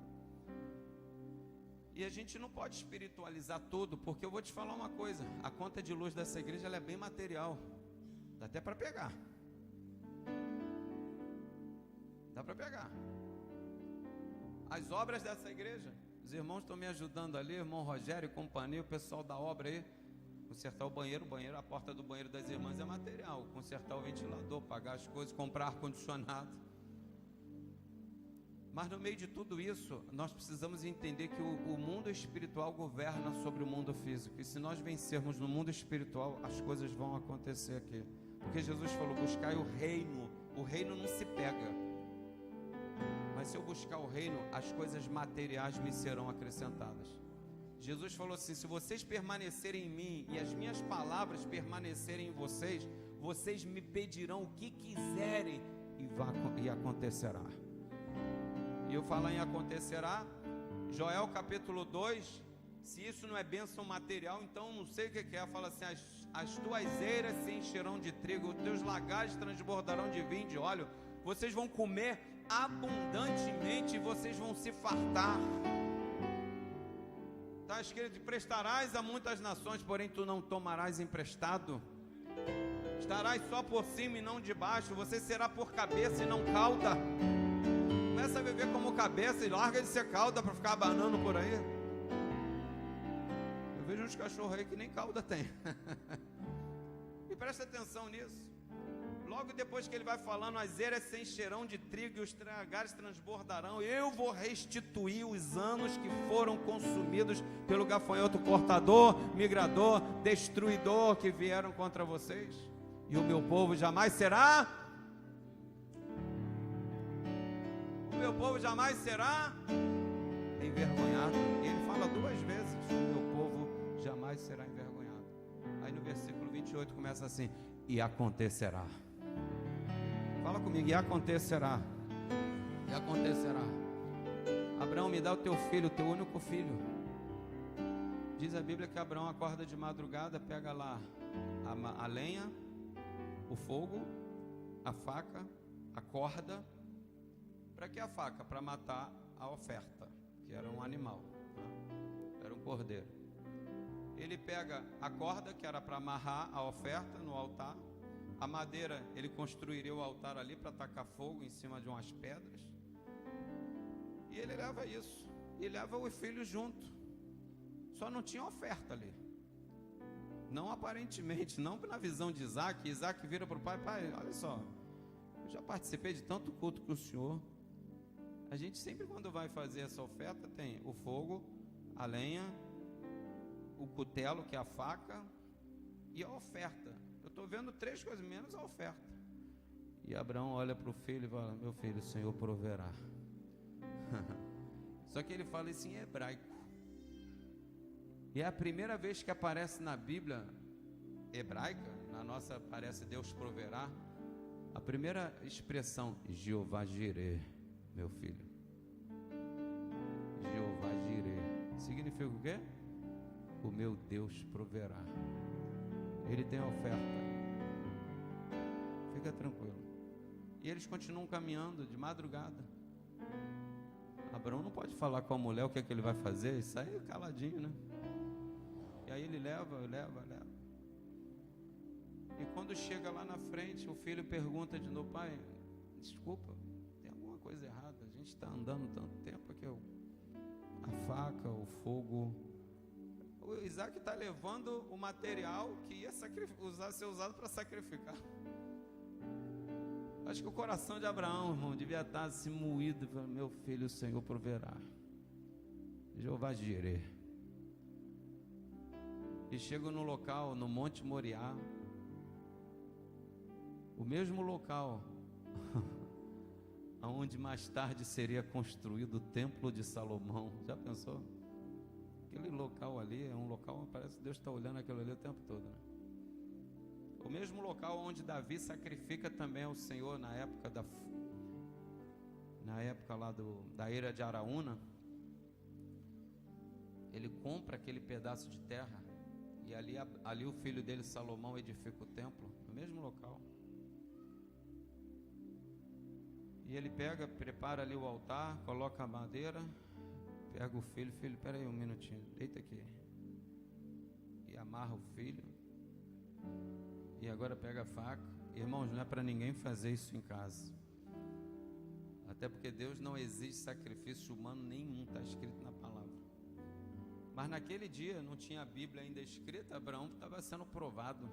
S2: E a gente não pode espiritualizar tudo, porque eu vou te falar uma coisa: a conta de luz dessa igreja, ela é bem material. Dá até para pegar. Dá para pegar. As obras dessa igreja Os irmãos estão me ajudando ali, irmão Rogério e companhia, o pessoal da obra aí. Consertar o banheiro, a porta do banheiro das irmãs é material. Consertar o ventilador, pagar as coisas, comprar ar-condicionado. Mas no meio de tudo isso, nós precisamos entender que o mundo espiritual governa sobre o mundo físico. E se nós vencermos no mundo espiritual, as coisas vão acontecer aqui. Porque Jesus falou, buscai o reino não se pega. Mas se eu buscar o reino, as coisas materiais me serão acrescentadas. Jesus falou assim, se vocês permanecerem em mim e as minhas palavras permanecerem em vocês, vocês me pedirão o que quiserem e acontecerá. E eu falo em acontecerá, Joel capítulo 2, se isso não é bênção material, então não sei o que é. Fala assim, as tuas eiras se encherão de trigo, os teus lagares transbordarão de vinho e de óleo, vocês vão comer abundantemente e vocês vão se fartar. Está escrito, prestarás a muitas nações, porém tu não tomarás emprestado. Estarás só por cima e não de baixo, você será por cabeça e não cauda. Começa a viver como cabeça e larga de ser cauda para ficar abanando por aí. Eu vejo uns cachorros aí que nem cauda tem. E presta atenção nisso. Logo depois que ele vai falando, as eiras se encherão de trigo e os lagares transbordarão. Eu vou restituir os anos que foram consumidos pelo gafanhoto cortador, migrador, destruidor que vieram contra vocês. E o meu povo jamais será... O meu povo jamais será envergonhado. Ele fala duas vezes, o meu povo jamais será envergonhado. Aí no versículo 28 começa assim, e acontecerá. Fala comigo, e acontecerá. E acontecerá. Abraão, me dá o teu filho, o teu único filho. Diz a Bíblia que Abraão acorda de madrugada, pega lá a lenha, o fogo, a faca, a corda. Para que a faca? Para matar a oferta, que era um animal, né? Era um cordeiro. Ele pega a corda, que era para amarrar a oferta no altar. A madeira, ele construiria o altar ali para tacar fogo em cima de umas pedras. E ele leva isso. E leva o filho junto. Só não tinha oferta ali. Não aparentemente, não na visão de Isaac. Isaac vira para o pai, pai, olha só, eu já participei de tanto culto com o senhor. A gente sempre quando vai fazer essa oferta tem o fogo, a lenha, o cutelo, que é a faca, e a oferta. Eu estou vendo três coisas, menos a oferta. E Abraão olha para o filho e fala, meu filho, o Senhor proverá. Só que ele fala isso em hebraico. E é a primeira vez que aparece na Bíblia hebraica, na nossa aparece Deus proverá. A primeira expressão, Jeová Jireh, meu filho. Jeová Jireh. Significa o quê? O meu Deus proverá. Ele tem a oferta. Fica tranquilo. E eles continuam caminhando de madrugada. Abraão não pode falar com a mulher o que é que ele vai fazer. Isso aí caladinho, né? E aí ele leva. E quando chega lá na frente, o filho pergunta de novo, pai, desculpa, tem alguma coisa errada. A gente está andando tanto tempo aqui. A faca, o fogo... O Isaac está levando o material que ia ser usado para sacrificar. Acho que o coração de Abraão, irmão, devia estar assim moído. Meu filho, o Senhor proverá. Jeová Jireh. E chegam no local, no Monte Moriá. O mesmo local onde mais tarde seria construído o Templo de Salomão. Já pensou? Aquele local ali é um local, parece que Deus está olhando aquilo ali o tempo todo, né? O mesmo local onde Davi sacrifica também ao Senhor na época lá da Eira de Araúna. Ele compra aquele pedaço de terra e ali o filho dele Salomão edifica o templo, no mesmo local. E ele prepara ali o altar, coloca a madeira, pega o filho, espera aí um minutinho, deita aqui. E amarra o filho. E agora pega a faca. Irmãos, não é para ninguém fazer isso em casa. Até porque Deus não exige sacrifício humano nenhum, está escrito na palavra. Mas naquele dia não tinha a Bíblia ainda escrita, Abraão estava sendo provado.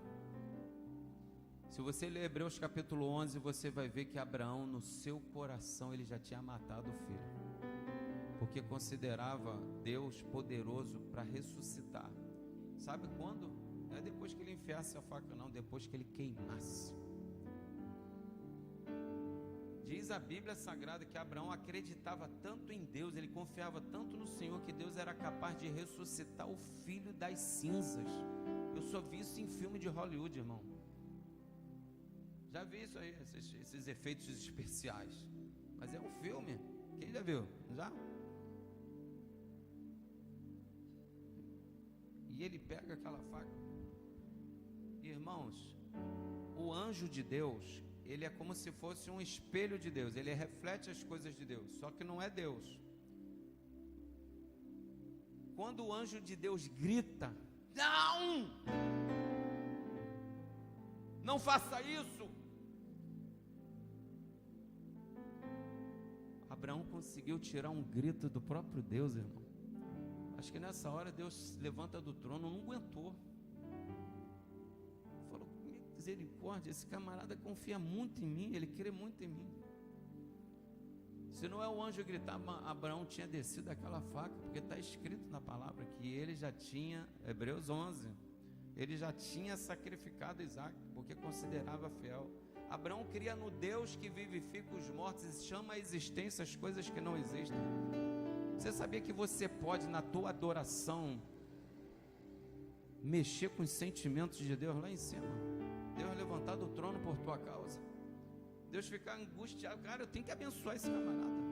S2: Se você ler Hebreus capítulo 11, você vai ver que Abraão, no seu coração, ele já tinha matado o filho, porque considerava Deus poderoso para ressuscitar. Sabe quando? Não é depois que ele enfiasse a faca, não, depois que ele queimasse. Diz a Bíblia Sagrada que Abraão acreditava tanto em Deus, ele confiava tanto no Senhor, que Deus era capaz de ressuscitar o filho das cinzas. Eu só vi isso em filme de Hollywood, irmão. Já vi isso aí, esses efeitos especiais. Mas é um filme. Quem já viu? Já? E ele pega aquela faca. Irmãos, o anjo de Deus, ele é como se fosse um espelho de Deus. Ele reflete as coisas de Deus, só que não é Deus. Quando o anjo de Deus grita: não! Não faça isso! Abraão conseguiu tirar um grito do próprio Deus, irmão. Acho que nessa hora Deus levanta do trono, não aguentou. Falou: misericórdia, esse camarada confia muito em mim, ele crê muito em mim. Se não é o anjo gritar, Abraão tinha descido aquela faca, porque está escrito na palavra que ele já tinha, Hebreus 11, ele já tinha sacrificado Isaac, porque considerava fiel. Abraão cria no Deus que vivifica os mortos e chama à existência as coisas que não existem. Você sabia que você pode, na tua adoração, mexer com os sentimentos de Deus lá em cima? Deus levantar do trono por tua causa. Deus ficar angustiado: cara, eu tenho que abençoar esse camarada.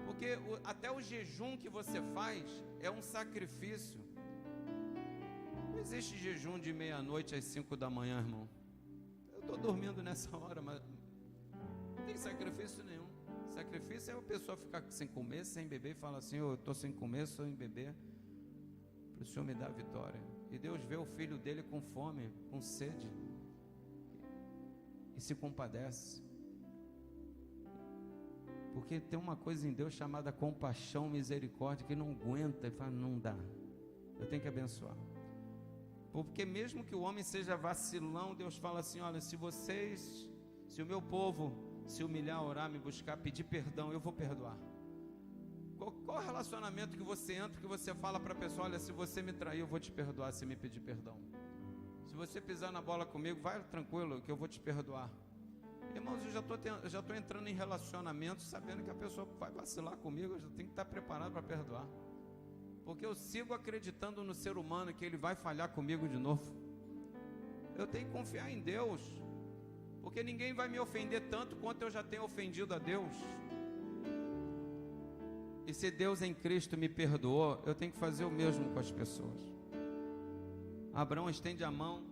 S2: Porque até o jejum que você faz é um sacrifício. Não existe jejum de meia-noite às 5 da manhã, irmão. Eu estou dormindo nessa hora, mas não tem sacrifício nenhum. Sacrifício é a pessoa ficar sem comer, sem beber, e fala assim: eu estou sem comer, sem beber, para o Senhor me dar a vitória. E Deus vê o filho dele com fome, com sede, e se compadece. Porque tem uma coisa em Deus chamada compaixão, misericórdia, que não aguenta e fala: não dá, eu tenho que abençoar. Porque mesmo que o homem seja vacilão, Deus fala assim: olha, se o meu povo se humilhar, orar, me buscar, pedir perdão, eu vou perdoar. Qual relacionamento que você entra, que você fala para a pessoa: olha, se você me trair, eu vou te perdoar se me pedir perdão. Se você pisar na bola comigo, vai tranquilo que eu vou te perdoar. Irmãos, eu já estou entrando em relacionamento sabendo que a pessoa vai vacilar comigo, eu já tenho que estar preparado para perdoar. Porque eu sigo acreditando no ser humano que ele vai falhar comigo de novo. Eu tenho que confiar em Deus, porque ninguém vai me ofender tanto quanto eu já tenho ofendido a Deus. E se Deus em Cristo me perdoou, eu tenho que fazer o mesmo com as pessoas. Abraão estende a mão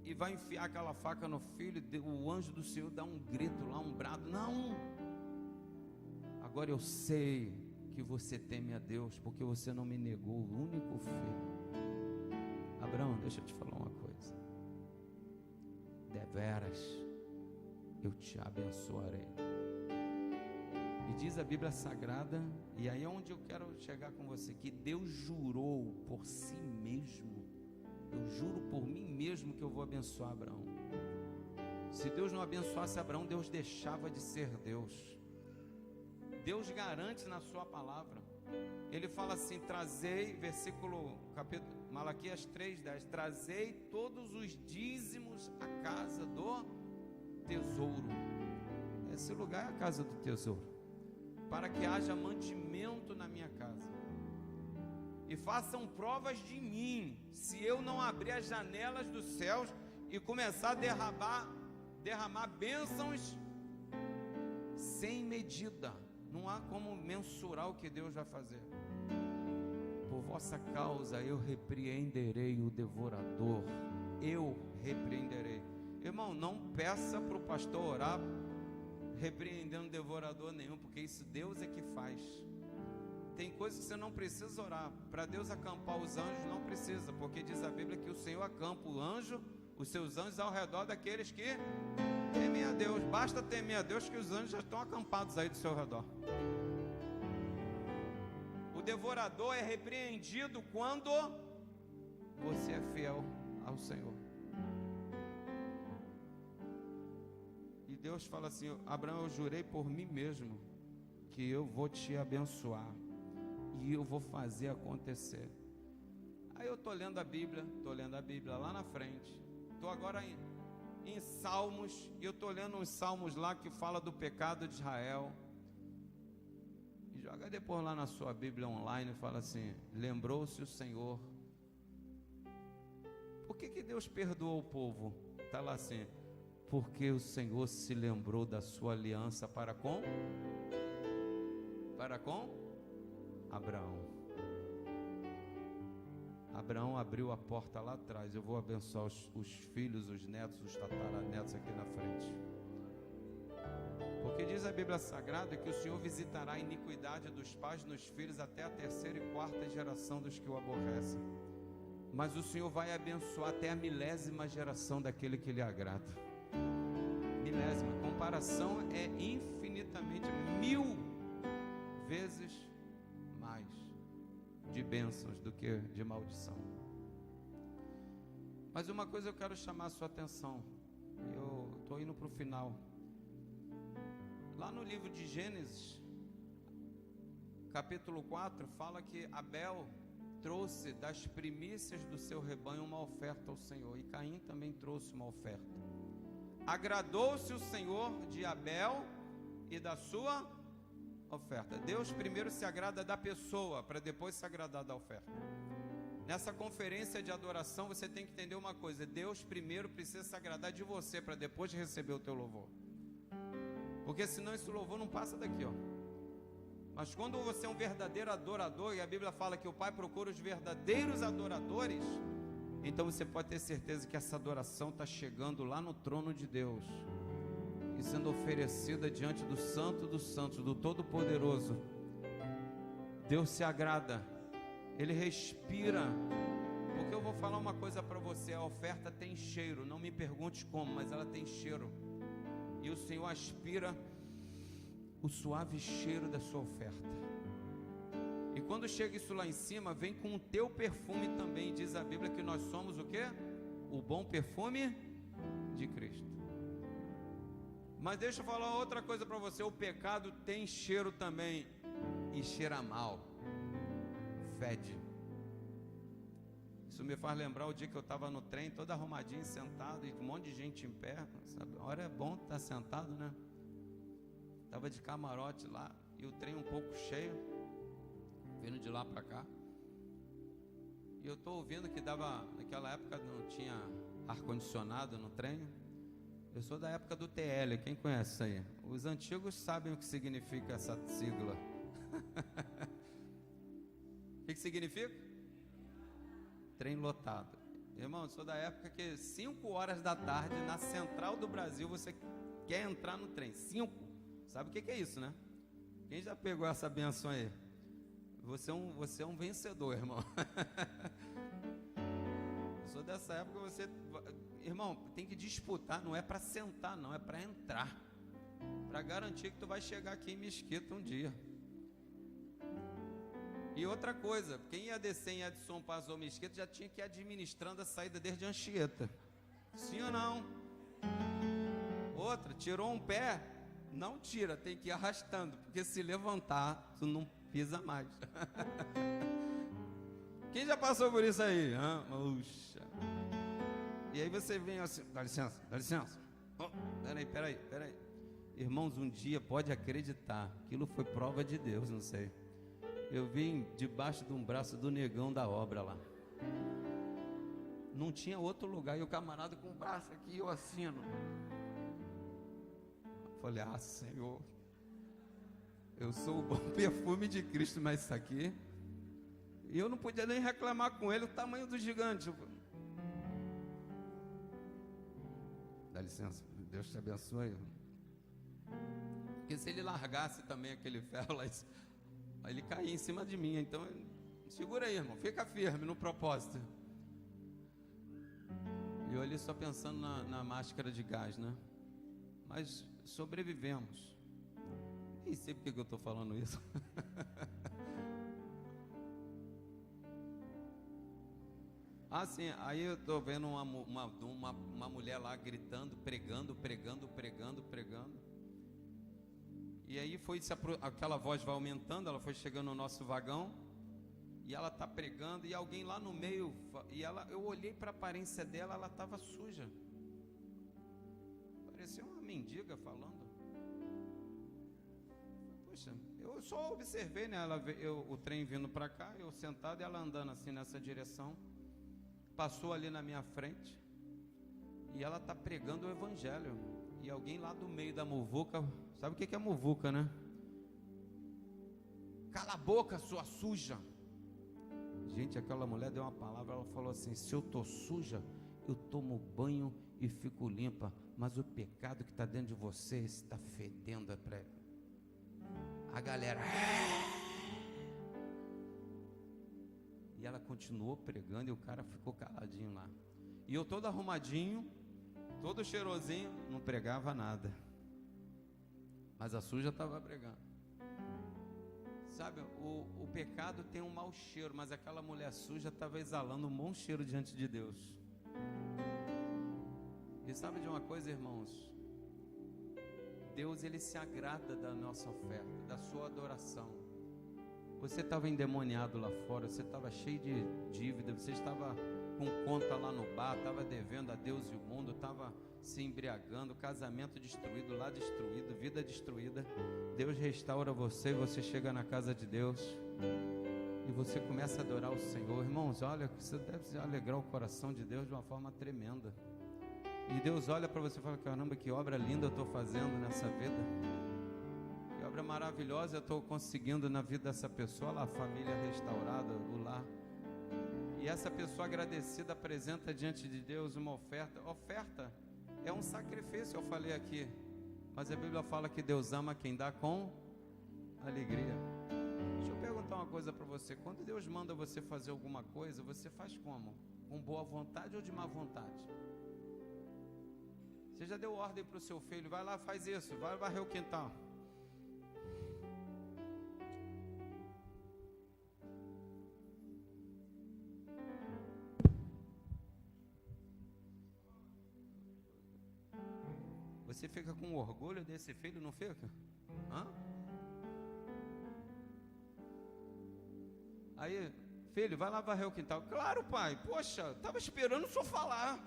S2: e vai enfiar aquela faca no filho. O anjo do Senhor dá um grito lá, um brado: não! Agora eu sei que você teme a Deus, porque você não me negou o único filho. Abraão, deixa eu te falar uma coisa: deveras eu te abençoarei. E diz a Bíblia Sagrada, e aí é onde eu quero chegar com você, que Deus jurou por si mesmo: eu juro por mim mesmo que eu vou abençoar Abraão. Se Deus não abençoasse Abraão, Deus deixava de ser Deus. Deus garante na sua palavra. Ele fala assim: trazei, capítulo Malaquias 3:10, trazei todos os dízimos à casa do tesouro. Esse lugar é a casa do tesouro, para que haja mantimento na minha casa. E façam provas de mim, se eu não abrir as janelas dos céus e começar a derramar bênçãos sem medida. Não há como mensurar o que Deus vai fazer. Por vossa causa eu repreenderei o devorador. Eu repreenderei. Irmão, não peça para o pastor orar repreendendo devorador nenhum, porque isso Deus é que faz. Tem coisas que você não precisa orar. Para Deus acampar os anjos não precisa, porque diz a Bíblia que o Senhor acampa os seus anjos ao redor daqueles que temem a Deus. Basta temer a Deus que os anjos já estão acampados aí do seu redor. O devorador é repreendido quando você é fiel ao Senhor. E Deus fala assim: Abraão, eu jurei por mim mesmo que eu vou te abençoar e eu vou fazer acontecer. Aí eu estou lendo a Bíblia lá na frente. Estou agora em Salmos, e eu estou lendo uns Salmos lá que fala do pecado de Israel. E joga depois lá na sua Bíblia online e fala assim: lembrou-se o Senhor. Por que Deus perdoou o povo? Está lá assim: porque o Senhor se lembrou da sua aliança para com Abraão. Abraão abriu a porta lá atrás. Eu vou abençoar os filhos, os netos, os tataranetos aqui na frente. Porque diz a Bíblia Sagrada que o Senhor visitará a iniquidade dos pais nos filhos até a terceira e quarta geração dos que o aborrecem. Mas o Senhor vai abençoar até a milésima geração daquele que lhe agrada. Milésima. Comparação é infinitamente 1000 vezes mais de bênçãos do que de maldição. Mas uma coisa eu quero chamar a sua atenção. Eu estou indo para o final. Lá no livro de Gênesis, capítulo 4, fala que Abel trouxe das primícias do seu rebanho uma oferta ao Senhor, e Caim também trouxe uma oferta. Agradou-se o Senhor de Abel e da sua oferta. Deus primeiro se agrada da pessoa, para depois se agradar da oferta. Nessa conferência de adoração, você tem que entender uma coisa: Deus primeiro precisa se agradar de você, para depois receber o teu louvor. Porque senão esse louvor não passa daqui, ó. Mas quando você é um verdadeiro adorador, e a Bíblia fala que o Pai procura os verdadeiros adoradores, então você pode ter certeza que essa adoração está chegando lá no trono de Deus e sendo oferecida diante do Santo dos Santos, do Todo-Poderoso. Deus se agrada, Ele respira. Porque eu vou falar uma coisa para você: a oferta tem cheiro. Não me pergunte como, mas ela tem cheiro. E o Senhor aspira o suave cheiro da sua oferta. E quando chega isso lá em cima, vem com o teu perfume também. Diz a Bíblia que nós somos o quê? O bom perfume de Cristo. Mas deixa eu falar outra coisa para você: o pecado tem cheiro também, e cheira mal, fede. Isso me faz lembrar o dia que eu estava no trem, todo arrumadinho, sentado, e um monte de gente em pé. Sabe? A hora é bom estar sentado, né? Estava de camarote lá, e o trem um pouco cheio, vindo de lá para cá. E eu estou ouvindo que dava, naquela época não tinha ar-condicionado no trem. Eu sou da época do TL, quem conhece isso aí? Os antigos sabem o que significa essa sigla. O que significa? Trem lotado. Irmão, eu sou da época que 5 horas da tarde, na central do Brasil, você quer entrar no trem. 5. Sabe o que é isso, né? Quem já pegou essa benção aí? Você é um vencedor, irmão. Eu sou dessa época, irmão, tem que disputar, não é para sentar, não, é para entrar. Para garantir que tu vai chegar aqui em Mesquita um dia. E outra coisa, quem ia descer em Edson Paz ou Mesquita já tinha que ir administrando a saída desde Anchieta. Sim ou não? Outra, tirou um pé, não tira, tem que ir arrastando, porque se levantar, tu não pisa mais. Quem já passou por isso aí? Puxa. E aí você vem assim, dá licença. Oh, peraí. Irmãos, um dia, pode acreditar, aquilo foi prova de Deus, não sei. Eu vim debaixo de um braço do negão da obra lá. Não tinha outro lugar, e o camarada com o braço aqui, eu assino. Falei: Senhor, eu sou o bom perfume de Cristo, mas isso aqui... E eu não podia nem reclamar com ele, o tamanho do gigante. Dá licença, Deus te abençoe. Porque se ele largasse também aquele ferro lá, ele caía em cima de mim. Então, segura aí, irmão, fica firme no propósito. E eu ali só pensando na máscara de gás, né? Mas sobrevivemos. Nem sei porque que eu estou falando isso. Ah, sim, aí eu tô vendo uma mulher lá gritando, pregando. E aí aquela voz vai aumentando, ela foi chegando no nosso vagão, e ela tá pregando, e alguém lá no meio, eu olhei para a aparência dela, ela estava suja. Parecia uma mendiga falando. Poxa, eu só observei, né? O trem vindo para cá, eu sentado e ela andando assim nessa direção. Passou ali na minha frente e ela está pregando o evangelho. E alguém lá do meio da muvuca, sabe o que é muvuca, né? Cala a boca, sua suja. Gente, aquela mulher deu uma palavra, ela falou assim: se eu tô suja, eu tomo banho e fico limpa, mas o pecado que está dentro de você está fedendo. A galera... E ela continuou pregando e o cara ficou caladinho lá. E eu todo arrumadinho, todo cheirosinho, não pregava nada. Mas a suja estava pregando. Sabe, o pecado tem um mau cheiro, mas aquela mulher suja estava exalando um bom cheiro diante de Deus. E sabe de uma coisa, irmãos? Deus, Ele se agrada da nossa oferta, da sua adoração. Você estava endemoniado lá fora, você estava cheio de dívida, você estava com conta lá no bar, estava devendo a Deus e o mundo, estava se embriagando, casamento destruído, lá destruído, vida destruída. Deus restaura você e você chega na casa de Deus e você começa a adorar o Senhor. Irmãos, olha, você deve alegrar o coração de Deus de uma forma tremenda. E Deus olha para você e fala: caramba, que obra linda eu estou fazendo nessa vida. Que obra maravilhosa eu estou conseguindo na vida dessa pessoa. Lá, a família restaurada, o lar. E essa pessoa agradecida apresenta diante de Deus uma oferta. Oferta é um sacrifício, eu falei aqui. Mas a Bíblia fala que Deus ama quem dá com alegria. Deixa eu perguntar uma coisa para você. Quando Deus manda você fazer alguma coisa, você faz como? Com boa vontade ou de má vontade? Você já deu ordem para o seu filho: vai lá, faz isso, vai varrer o quintal. Você fica com orgulho desse filho, não fica? Hã? Aí, filho, vai lá varrer o quintal. Claro, pai, poxa, estava esperando o senhor falar.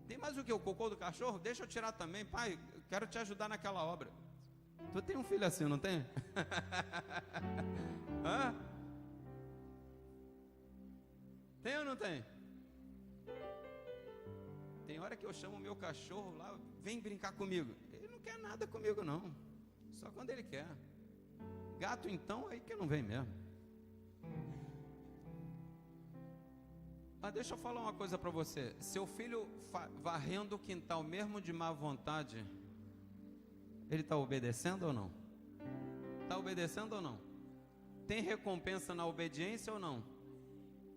S2: Tem mais o que? O cocô do cachorro? Deixa eu tirar também. Pai, eu quero te ajudar naquela obra. Tu tem um filho assim, não tem? Hã? Tem ou não tem? Tem hora que eu chamo o meu cachorro lá: vem brincar comigo. Ele não quer nada comigo não, só quando ele quer. Gato então, aí que não vem mesmo. Mas deixa eu falar uma coisa para você. Seu filho varrendo o quintal mesmo de má vontade, ele está obedecendo ou não? Está obedecendo ou não? Tem recompensa na obediência ou não?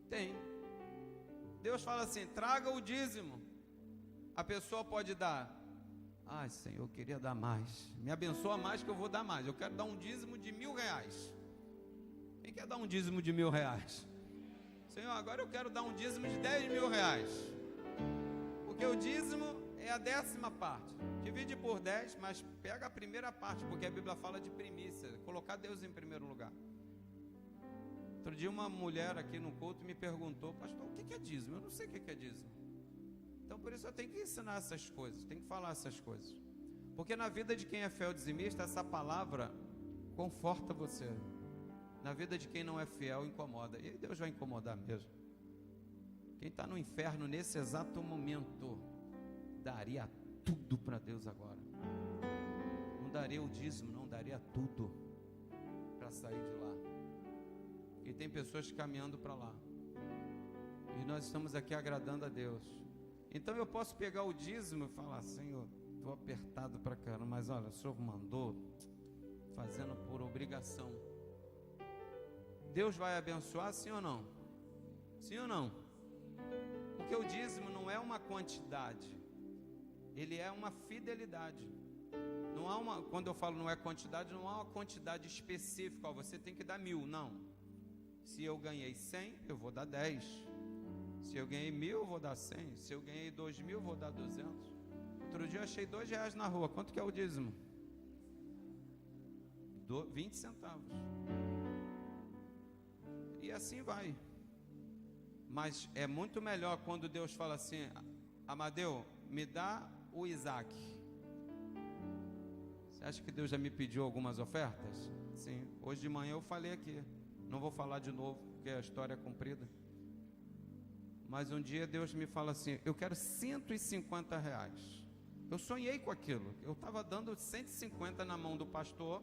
S2: Tem. Deus fala assim: traga o dízimo. A pessoa pode dar: ai, Senhor, eu queria dar mais, me abençoa mais que eu vou dar mais. Eu quero dar um dízimo de R$1.000. Quem quer dar um dízimo de R$1.000? Senhor, agora eu quero dar um dízimo de R$10.000. Porque o dízimo é a 10ª parte. Divide por 10, mas pega a primeira parte, porque a Bíblia fala de primícia, colocar Deus em primeiro lugar. Outro dia uma mulher aqui no culto me perguntou: pastor, o que é dízimo? Eu não sei o que é dízimo. Então por isso eu tenho que ensinar essas coisas, tenho que falar essas coisas. Porque na vida de quem é fiel dizimista, essa palavra conforta você. Na vida de quem não é fiel, incomoda. E Deus vai incomodar mesmo. Quem está no inferno nesse exato momento daria tudo para Deus agora. Não daria o dízimo, não, daria tudo para sair de lá. E tem pessoas caminhando para lá. E nós estamos aqui agradando a Deus. Então eu posso pegar o dízimo e falar: Senhor, estou apertado para caramba, mas olha, o Senhor mandou, fazendo por obrigação. Deus vai abençoar, sim ou não? Sim ou não? Porque o dízimo não é uma quantidade, ele é uma fidelidade. Não há uma, quando eu falo não é quantidade, não há uma quantidade específica: ó, você tem que dar 1.000, não. Se eu ganhei 100, eu vou dar 10. Se eu ganhei 1.000, eu vou dar 100. Se eu ganhei 2.000, eu vou dar 200. Outro dia eu achei R$2 na rua. Quanto que é o dízimo? 20 centavos. E assim vai. Mas é muito melhor quando Deus fala assim: Amadeu, me dá o Isaac. Você acha que Deus já me pediu algumas ofertas? Sim. Hoje de manhã eu falei aqui. Não vou falar de novo, porque a história é comprida. Mas um dia Deus me fala assim: eu quero R$150. Eu sonhei com aquilo. Eu estava dando 150 na mão do pastor.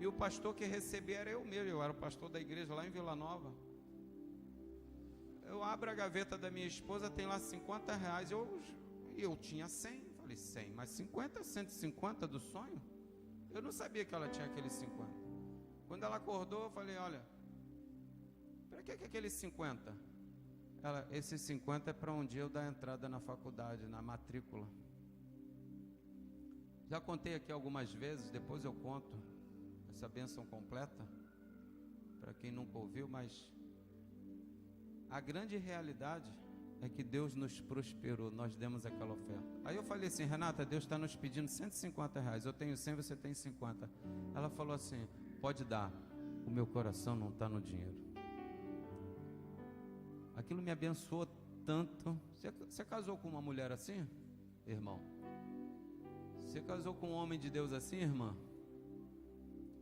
S2: E o pastor que recebia era eu mesmo. Eu era o pastor da igreja lá em Vila Nova. Eu abro a gaveta da minha esposa, tem lá R$50. Eu tinha 100. Falei, 100, mas 50, 150 do sonho? Eu não sabia que ela tinha aqueles 50. Quando ela acordou, eu falei, olha, para que aqueles 50? Ela, esses 50 é para um dia eu dar entrada na faculdade, na matrícula. Já contei aqui algumas vezes, depois eu conto essa bênção completa, para quem nunca ouviu, mas a grande realidade é que Deus nos prosperou, nós demos aquela oferta. Aí eu falei assim, Renata, Deus está nos pedindo R$150, eu tenho 100, você tem 50. Ela falou assim, pode dar, o meu coração não está no dinheiro. Aquilo me abençoou tanto. Você casou com uma mulher assim, irmão? Você casou com um homem de Deus assim, irmã?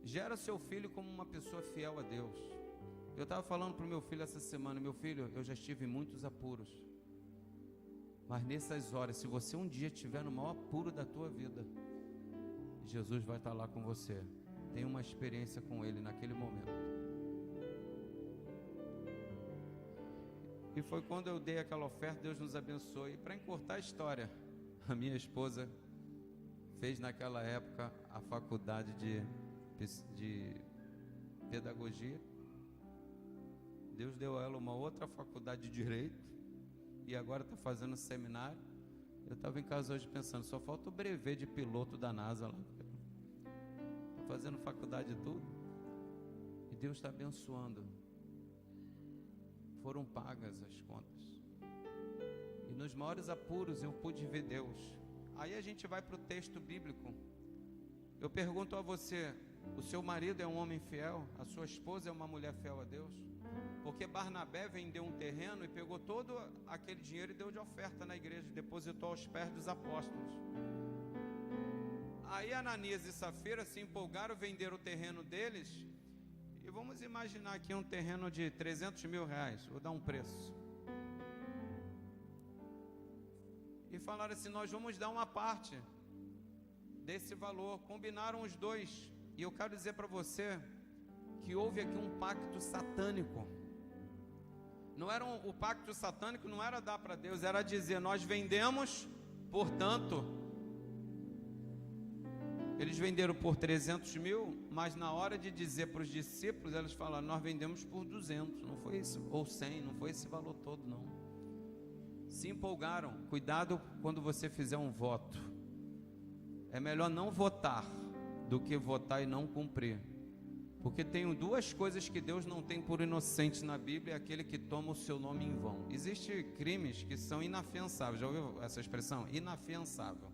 S2: Gera seu filho como uma pessoa fiel a Deus. Eu estava falando para o meu filho essa semana, meu filho, eu já estive em muitos apuros. Mas nessas horas, se você um dia estiver no maior apuro da tua vida, Jesus vai estar lá com você. Tenha uma experiência com Ele naquele momento. E foi quando eu dei aquela oferta, Deus nos abençoou. E para encurtar a história, a minha esposa fez naquela época a faculdade de pedagogia. Deus deu a ela uma outra faculdade de direito. E agora está fazendo seminário. Eu estava em casa hoje pensando, só falta o brevet de piloto da NASA lá. Está fazendo faculdade e tudo. E Deus está abençoando. Foram pagas as contas. E nos maiores apuros eu pude ver Deus. Aí a gente vai para o texto bíblico. Eu pergunto a você, o seu marido é um homem fiel? A sua esposa é uma mulher fiel a Deus? Porque Barnabé vendeu um terreno e pegou todo aquele dinheiro e deu de oferta na igreja, depositou aos pés dos apóstolos. Aí Ananias e Safira se empolgaram, venderam o terreno deles. E vamos imaginar aqui um terreno de R$300 mil, vou dar um preço. E falaram assim, nós vamos dar uma parte desse valor. Combinaram os dois. E eu quero dizer para você que houve aqui um pacto satânico. Não era o pacto satânico não era dar para Deus, era dizer, nós vendemos, portanto, eles venderam por 300 mil, mas na hora de dizer para os discípulos, eles falaram, nós vendemos por 200, não foi isso, ou 100, não foi esse valor todo não. Se empolgaram. Cuidado quando você fizer um voto, é melhor não votar do que votar e não cumprir. Porque tem duas coisas que Deus não tem por inocente na Bíblia, é aquele que toma o seu nome em vão. Existem crimes que são inafiançáveis, já ouviu essa expressão? Inafiançável.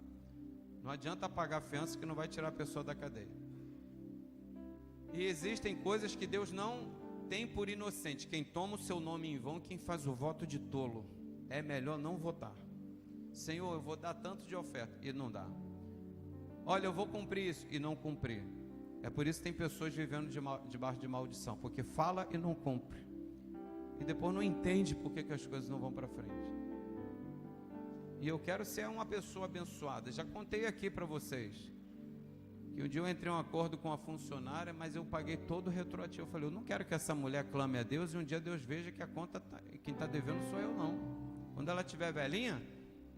S2: Não adianta pagar fiança que não vai tirar a pessoa da cadeia. E existem coisas que Deus não tem por inocente, quem toma o seu nome em vão, quem faz o voto de tolo. É melhor não votar. Senhor, eu vou dar tanto de oferta, e não dá. Olha, eu vou cumprir isso, e não cumprir. É por isso que tem pessoas vivendo debaixo de maldição, porque fala e não cumpre, e depois não entende por que as coisas não vão para frente. E eu quero ser uma pessoa abençoada. Já contei aqui para vocês que um dia eu entrei em um acordo com a funcionária, mas eu paguei todo o retroativo. Eu falei, eu não quero que essa mulher clame a Deus e um dia Deus veja que a conta quem está devendo sou eu não. Quando ela estiver velhinha,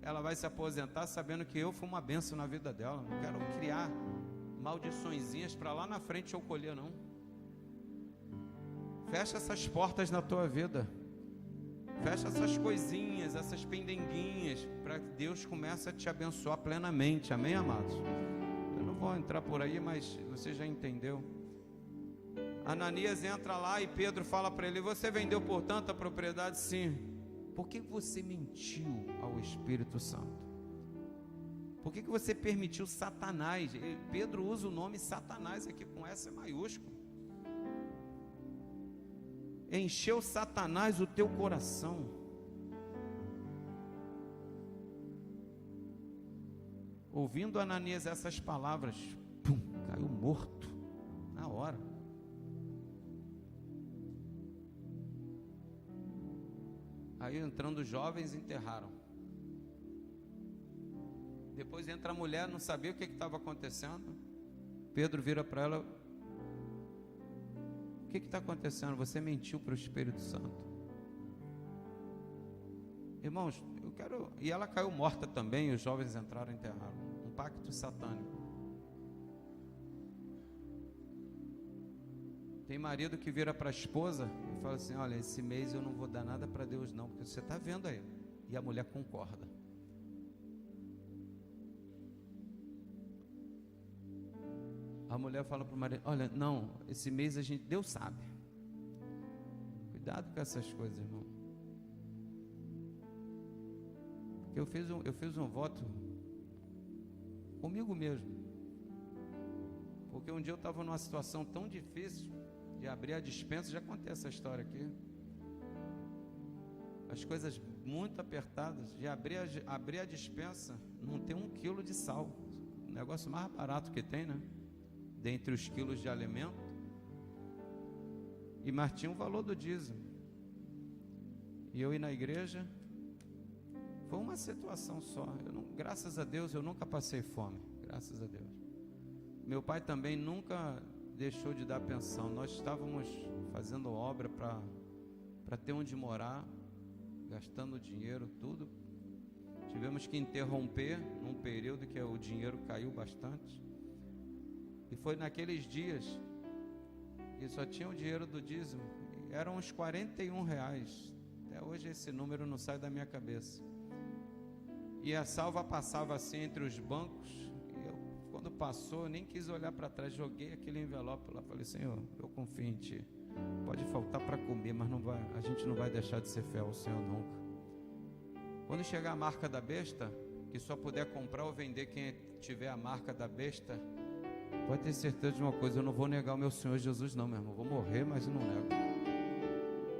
S2: ela vai se aposentar sabendo que eu fui uma bênção na vida dela. Não quero criar maldiçõezinhas para lá na frente eu colher, não. Fecha essas portas na tua vida. Fecha essas coisinhas, essas pendenguinhas, para que Deus comece a te abençoar plenamente. Amém, amados? Eu não vou entrar por aí, mas você já entendeu. Ananias entra lá e Pedro fala para ele: você vendeu por tanta propriedade? Sim. Por que você mentiu ao Espírito Santo? Por que você permitiu Satanás? Pedro usa o nome Satanás aqui com S maiúsculo. Encheu Satanás o teu coração. Ouvindo Ananias essas palavras, pum, caiu morto na hora. Aí entrando os jovens, enterraram. Depois entra a mulher, não sabia o que estava acontecendo. Pedro vira para ela: o que está acontecendo? Você mentiu para o Espírito Santo. Irmãos, eu quero... E ela caiu morta também, e os jovens entraram e enterraram. Um pacto satânico. Tem marido que vira para a esposa e fala assim: olha, esse mês eu não vou dar nada para Deus não, porque você está vendo aí. E a mulher concorda. A mulher fala para o marido: olha, não, esse mês a gente, Deus sabe. Cuidado com essas coisas, irmão. Porque eu fiz um voto comigo mesmo. Porque um dia eu estava numa situação tão difícil de abrir a despensa, já contei essa história aqui. As coisas muito apertadas, de abrir a despensa, não tem 1 quilo de sal. O negócio mais barato que tem, né? Dentre os quilos de alimento. E mas tinha o valor do dízimo. E eu ir na igreja, foi uma situação só. Graças a Deus eu nunca passei fome, graças a Deus. Meu pai também nunca deixou de dar pensão. Nós estávamos fazendo obra para ter onde morar, gastando dinheiro, tudo. Tivemos que interromper num período que o dinheiro caiu bastante. E foi naqueles dias que só tinha o dinheiro do dízimo. Eram uns R$41. Até hoje esse número não sai da minha cabeça. E a salva passava assim entre os bancos. E eu, quando passou, nem quis olhar para trás. Joguei aquele envelope lá. Falei: Senhor, eu confio em Ti. Pode faltar para comer, mas a gente não vai deixar de ser fiel ao Senhor nunca. Quando chegar a marca da besta, que só puder comprar ou vender quem tiver a marca da besta, pode ter certeza de uma coisa: eu não vou negar o meu Senhor Jesus não, meu irmão. Vou morrer, mas eu não nego.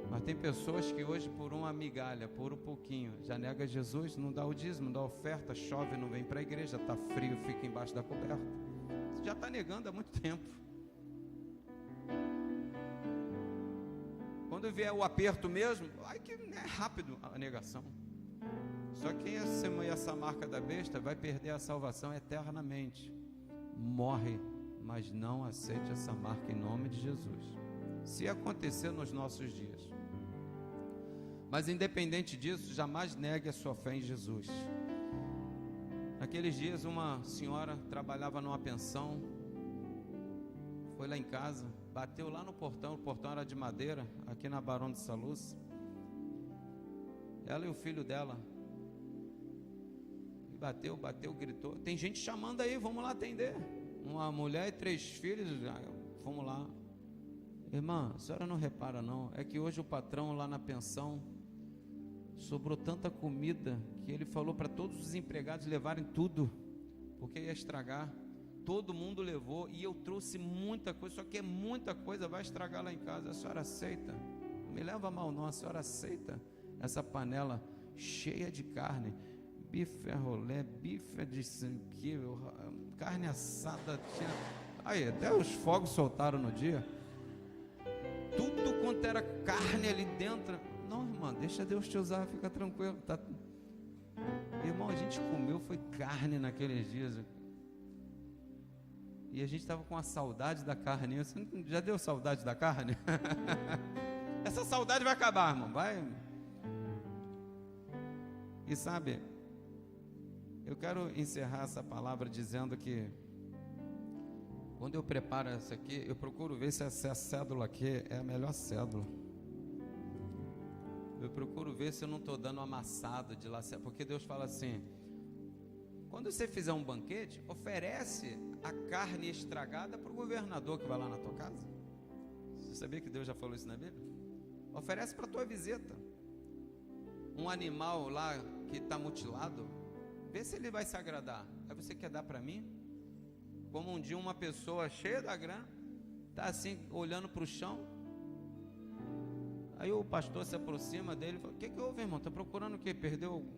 S2: Mas tem pessoas que hoje, por uma migalha, por um pouquinho, já nega Jesus, não dá o dízimo, não dá oferta, chove, não vem para a igreja, está frio, fica embaixo da coberta. Você já está negando há muito tempo. Quando vier o aperto mesmo, ai que é rápido a negação. Só que quem assumir essa marca da besta vai perder a salvação eternamente. Morre, mas não aceite essa marca em nome de Jesus. Se acontecer nos nossos dias. Mas independente disso, jamais negue a sua fé em Jesus. Naqueles dias, uma senhora trabalhava numa pensão, foi lá em casa, bateu lá no portão, o portão era de madeira, aqui na Barão de Salus. Ela e o filho dela. E bateu, gritou: tem gente chamando aí, vamos lá atender. Uma mulher e 3 filhos, vamos lá. Irmã, a senhora não repara não, é que hoje o patrão lá na pensão sobrou tanta comida que ele falou para todos os empregados levarem tudo, porque ia estragar. Todo mundo levou e eu trouxe muita coisa, só que é muita coisa, vai estragar lá em casa. A senhora aceita? Não me leva mal não, a senhora aceita essa panela cheia de carne, bife rolê, bife de carne assada, aí até os fogos soltaram no dia, tudo quanto era carne ali dentro. Não, irmã, deixa Deus te usar, fica tranquilo, tá? Irmão, a gente comeu, foi carne naqueles dias, e a gente estava com a saudade da carne. Você já deu saudade da carne? Essa saudade vai acabar, irmão, vai. E sabe, eu quero encerrar essa palavra dizendo que quando eu preparo essa aqui, eu procuro ver se essa cédula aqui é a melhor cédula. Eu procuro ver se eu não estou dando amassado de lá, porque Deus fala assim: quando você fizer um banquete, oferece a carne estragada para o governador que vai lá na tua casa. Você sabia que Deus já falou isso na Bíblia? Oferece para a tua visita um animal lá que está mutilado, vê se ele vai se agradar. Aí você quer dar para mim? Como um dia uma pessoa cheia da grana, está assim, olhando para o chão. Aí o pastor se aproxima dele e fala: o que houve, irmão? Está procurando o quê? Perdeu algum?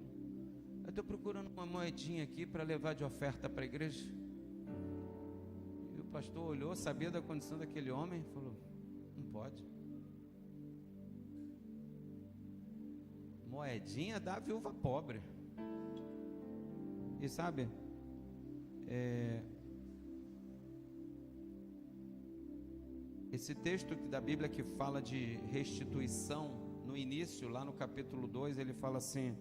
S2: Eu estou procurando uma moedinha aqui para levar de oferta para a igreja. E o pastor olhou, sabia da condição daquele homem, e falou: não pode. Moedinha da viúva pobre. E sabe, esse texto da Bíblia que fala de restituição, no início, lá no capítulo 2, ele fala assim: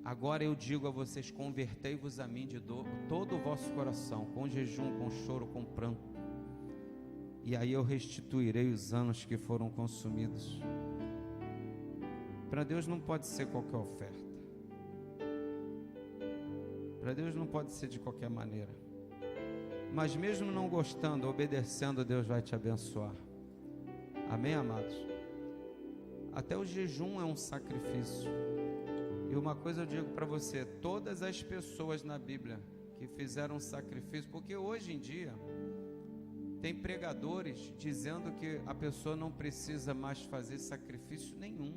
S2: agora eu digo a vocês, convertei-vos a mim de todo o vosso coração, com jejum, com choro, com pranto, e aí eu restituirei os anos que foram consumidos. Para Deus não pode ser qualquer oferta. Para Deus não pode ser de qualquer maneira. Mas mesmo não gostando, obedecendo, Deus vai te abençoar. Amém, amados? Até o jejum é um sacrifício. E uma coisa eu digo para você: todas as pessoas na Bíblia que fizeram sacrifício, porque hoje em dia tem pregadores dizendo que a pessoa não precisa mais fazer sacrifício nenhum,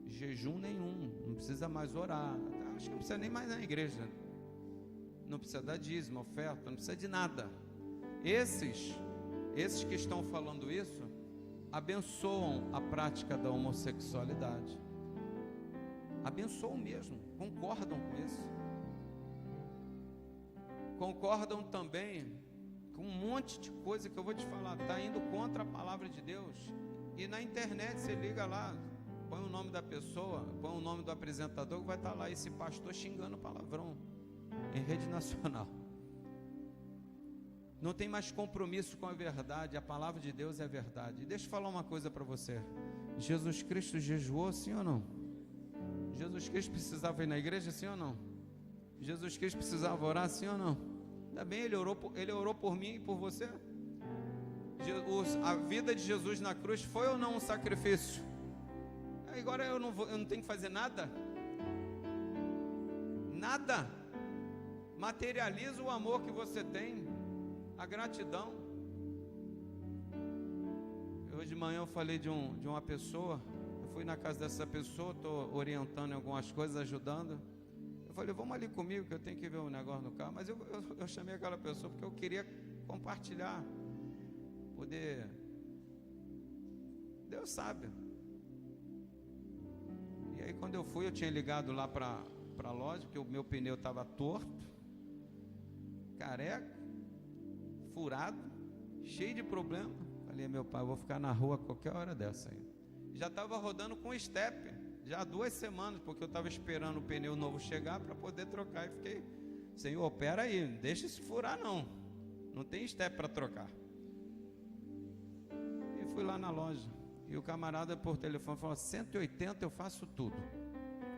S2: jejum nenhum, não precisa mais orar, acho que não precisa nem mais na igreja, não precisa dar dízimo, oferta, não precisa de nada. Esses que estão falando isso abençoam a prática da homossexualidade, abençoam mesmo, concordam com isso, concordam também com um monte de coisa que eu vou te falar, está indo contra a palavra de Deus. E na internet você liga lá, põe o nome da pessoa, põe o nome do apresentador, que vai estar lá esse pastor xingando palavrão em rede nacional. Não tem mais compromisso com a verdade. A palavra de Deus é a verdade. E deixa eu falar uma coisa para você: Jesus Cristo jejuou, sim ou não? Jesus Cristo precisava ir na igreja, sim ou não? Jesus Cristo precisava orar, sim ou não? Ainda bem, ele orou por mim e por você. A vida de Jesus na cruz foi ou não um sacrifício? Agora eu não tenho que fazer nada? Nada. Materializa o amor que você tem, a gratidão. Hoje de manhã eu falei de uma pessoa. Eu fui na casa dessa pessoa, estou orientando em algumas coisas, ajudando. Eu falei: vamos ali comigo que eu tenho que ver um negócio no carro. Mas eu chamei aquela pessoa porque eu queria compartilhar, poder, Deus sabe. E aí quando eu fui, eu tinha ligado lá para a loja, porque o meu pneu estava torto, careca, furado, cheio de problema. Falei: meu pai, eu vou ficar na rua a qualquer hora dessa aí. Já estava rodando com step, já há 2 semanas, porque eu estava esperando o pneu novo chegar para poder trocar. E fiquei: Senhor, opera aí, não deixa isso furar não tem step para trocar. E fui lá na loja, e o camarada por telefone falou: 180 eu faço tudo,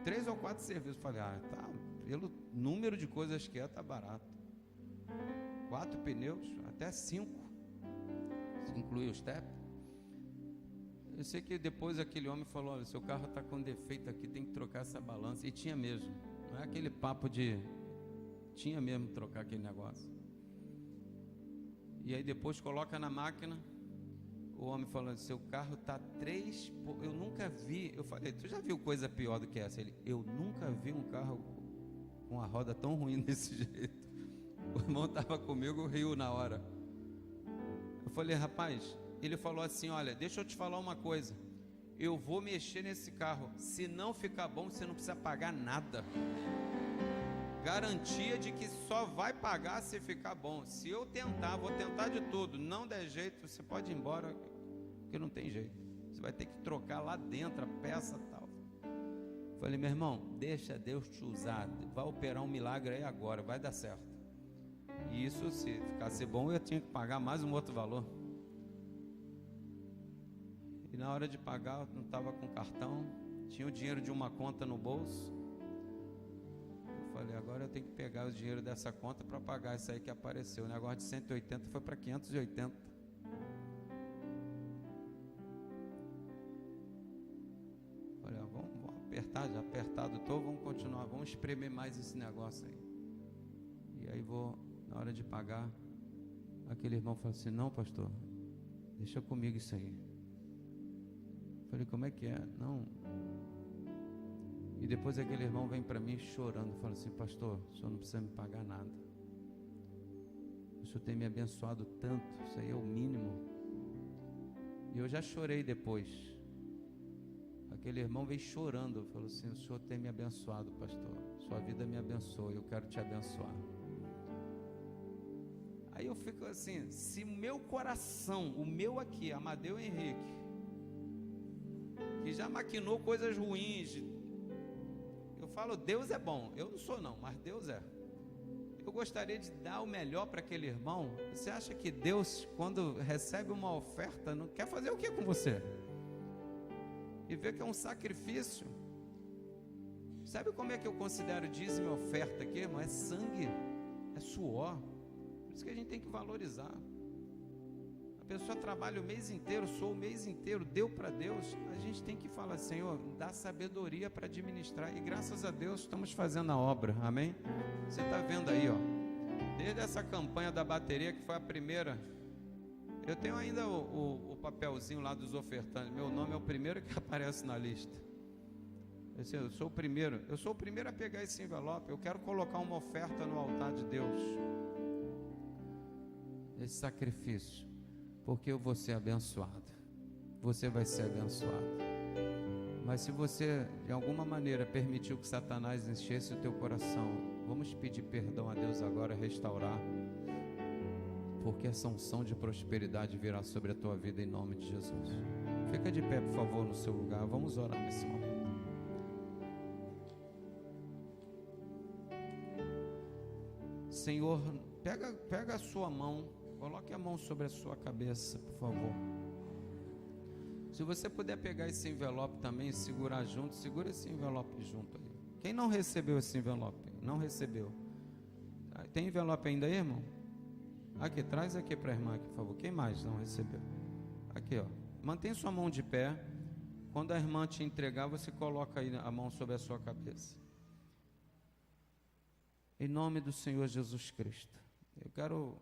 S2: 3 ou 4 serviços. Falei: tá, pelo número de coisas que tá barato. 4 pneus, até 5, se incluir o step. Eu sei que depois aquele homem falou: olha, seu carro está com defeito aqui, tem que trocar essa balança. E tinha mesmo, não é aquele papo de... tinha mesmo que trocar aquele negócio. E aí depois coloca na máquina, o homem falando: seu carro está 3... eu nunca vi... eu falei: tu já viu coisa pior do que essa? Ele: eu nunca vi um carro com a roda tão ruim desse jeito. O irmão estava comigo, riu na hora. Eu falei: rapaz... Ele falou assim: olha, deixa eu te falar uma coisa, eu vou mexer nesse carro, se não ficar bom, você não precisa pagar nada. Garantia de que só vai pagar se ficar bom. Se eu tentar, vou tentar de tudo, não der jeito, você pode ir embora, porque não tem jeito, você vai ter que trocar lá dentro a peça e tal. Falei: meu irmão, deixa Deus te usar, vai operar um milagre aí agora, vai dar certo. E isso, se ficasse bom, eu tinha que pagar mais um outro valor. E na hora de pagar, eu não estava com cartão, tinha o dinheiro de uma conta no bolso. Eu falei: agora eu tenho que pegar o dinheiro dessa conta para pagar isso aí que apareceu. O negócio de 180 foi para 580. já apertado estou, vamos continuar, vamos espremer mais esse negócio aí. E aí na hora de pagar, aquele irmão falou assim: não, pastor, deixa comigo isso aí. Falei: como é que é? Não. E depois aquele irmão vem para mim chorando, fala assim: pastor, o senhor não precisa me pagar nada, o senhor tem me abençoado tanto, isso aí é o mínimo. E eu já chorei depois. Aquele irmão veio chorando, falou assim: o senhor tem me abençoado, pastor, sua vida me abençoa, eu quero te abençoar. Aí eu fico assim: se o meu coração, o meu aqui, Amadeu Henrique, que já maquinou coisas ruins, eu falo, Deus é bom, eu não sou não, mas Deus é. Eu gostaria de dar o melhor para aquele irmão. Você acha que Deus, quando recebe uma oferta, não quer fazer o que com você? E vê que é um sacrifício. Sabe como é que eu considero dízimo e oferta aqui, irmão? É sangue, é suor. Por isso que a gente tem que valorizar. A pessoa trabalha o mês inteiro, o mês inteiro, deu para Deus. A gente tem que falar: Senhor, dá sabedoria para administrar. E graças a Deus estamos fazendo a obra, amém? Você está vendo aí, ó, desde essa campanha da bateria, que foi a primeira. Eu tenho ainda o papelzinho lá dos ofertantes. Meu nome é o primeiro que aparece na lista. Eu sou o primeiro a pegar esse envelope. Eu quero colocar uma oferta no altar de Deus, esse sacrifício, porque eu vou ser abençoado. Você vai ser abençoado. Mas se você de alguma maneira permitiu que Satanás enchesse o teu coração, vamos pedir perdão a Deus agora, restaurar, porque essa unção de prosperidade virá sobre a tua vida em nome de Jesus. Fica de pé, por favor, no seu lugar. Vamos orar nesse momento. Senhor, pega a sua mão, coloque a mão sobre a sua cabeça, por favor. Se você puder pegar esse envelope também e segurar junto, segura esse envelope junto aí. Quem não recebeu esse envelope? Não recebeu. Tem envelope ainda aí, irmão? Aqui, traz aqui para a irmã, aqui, por favor. Quem mais não recebeu? Aqui, ó. Mantém sua mão de pé. Quando a irmã te entregar, você coloca aí a mão sobre a sua cabeça. Em nome do Senhor Jesus Cristo. Eu quero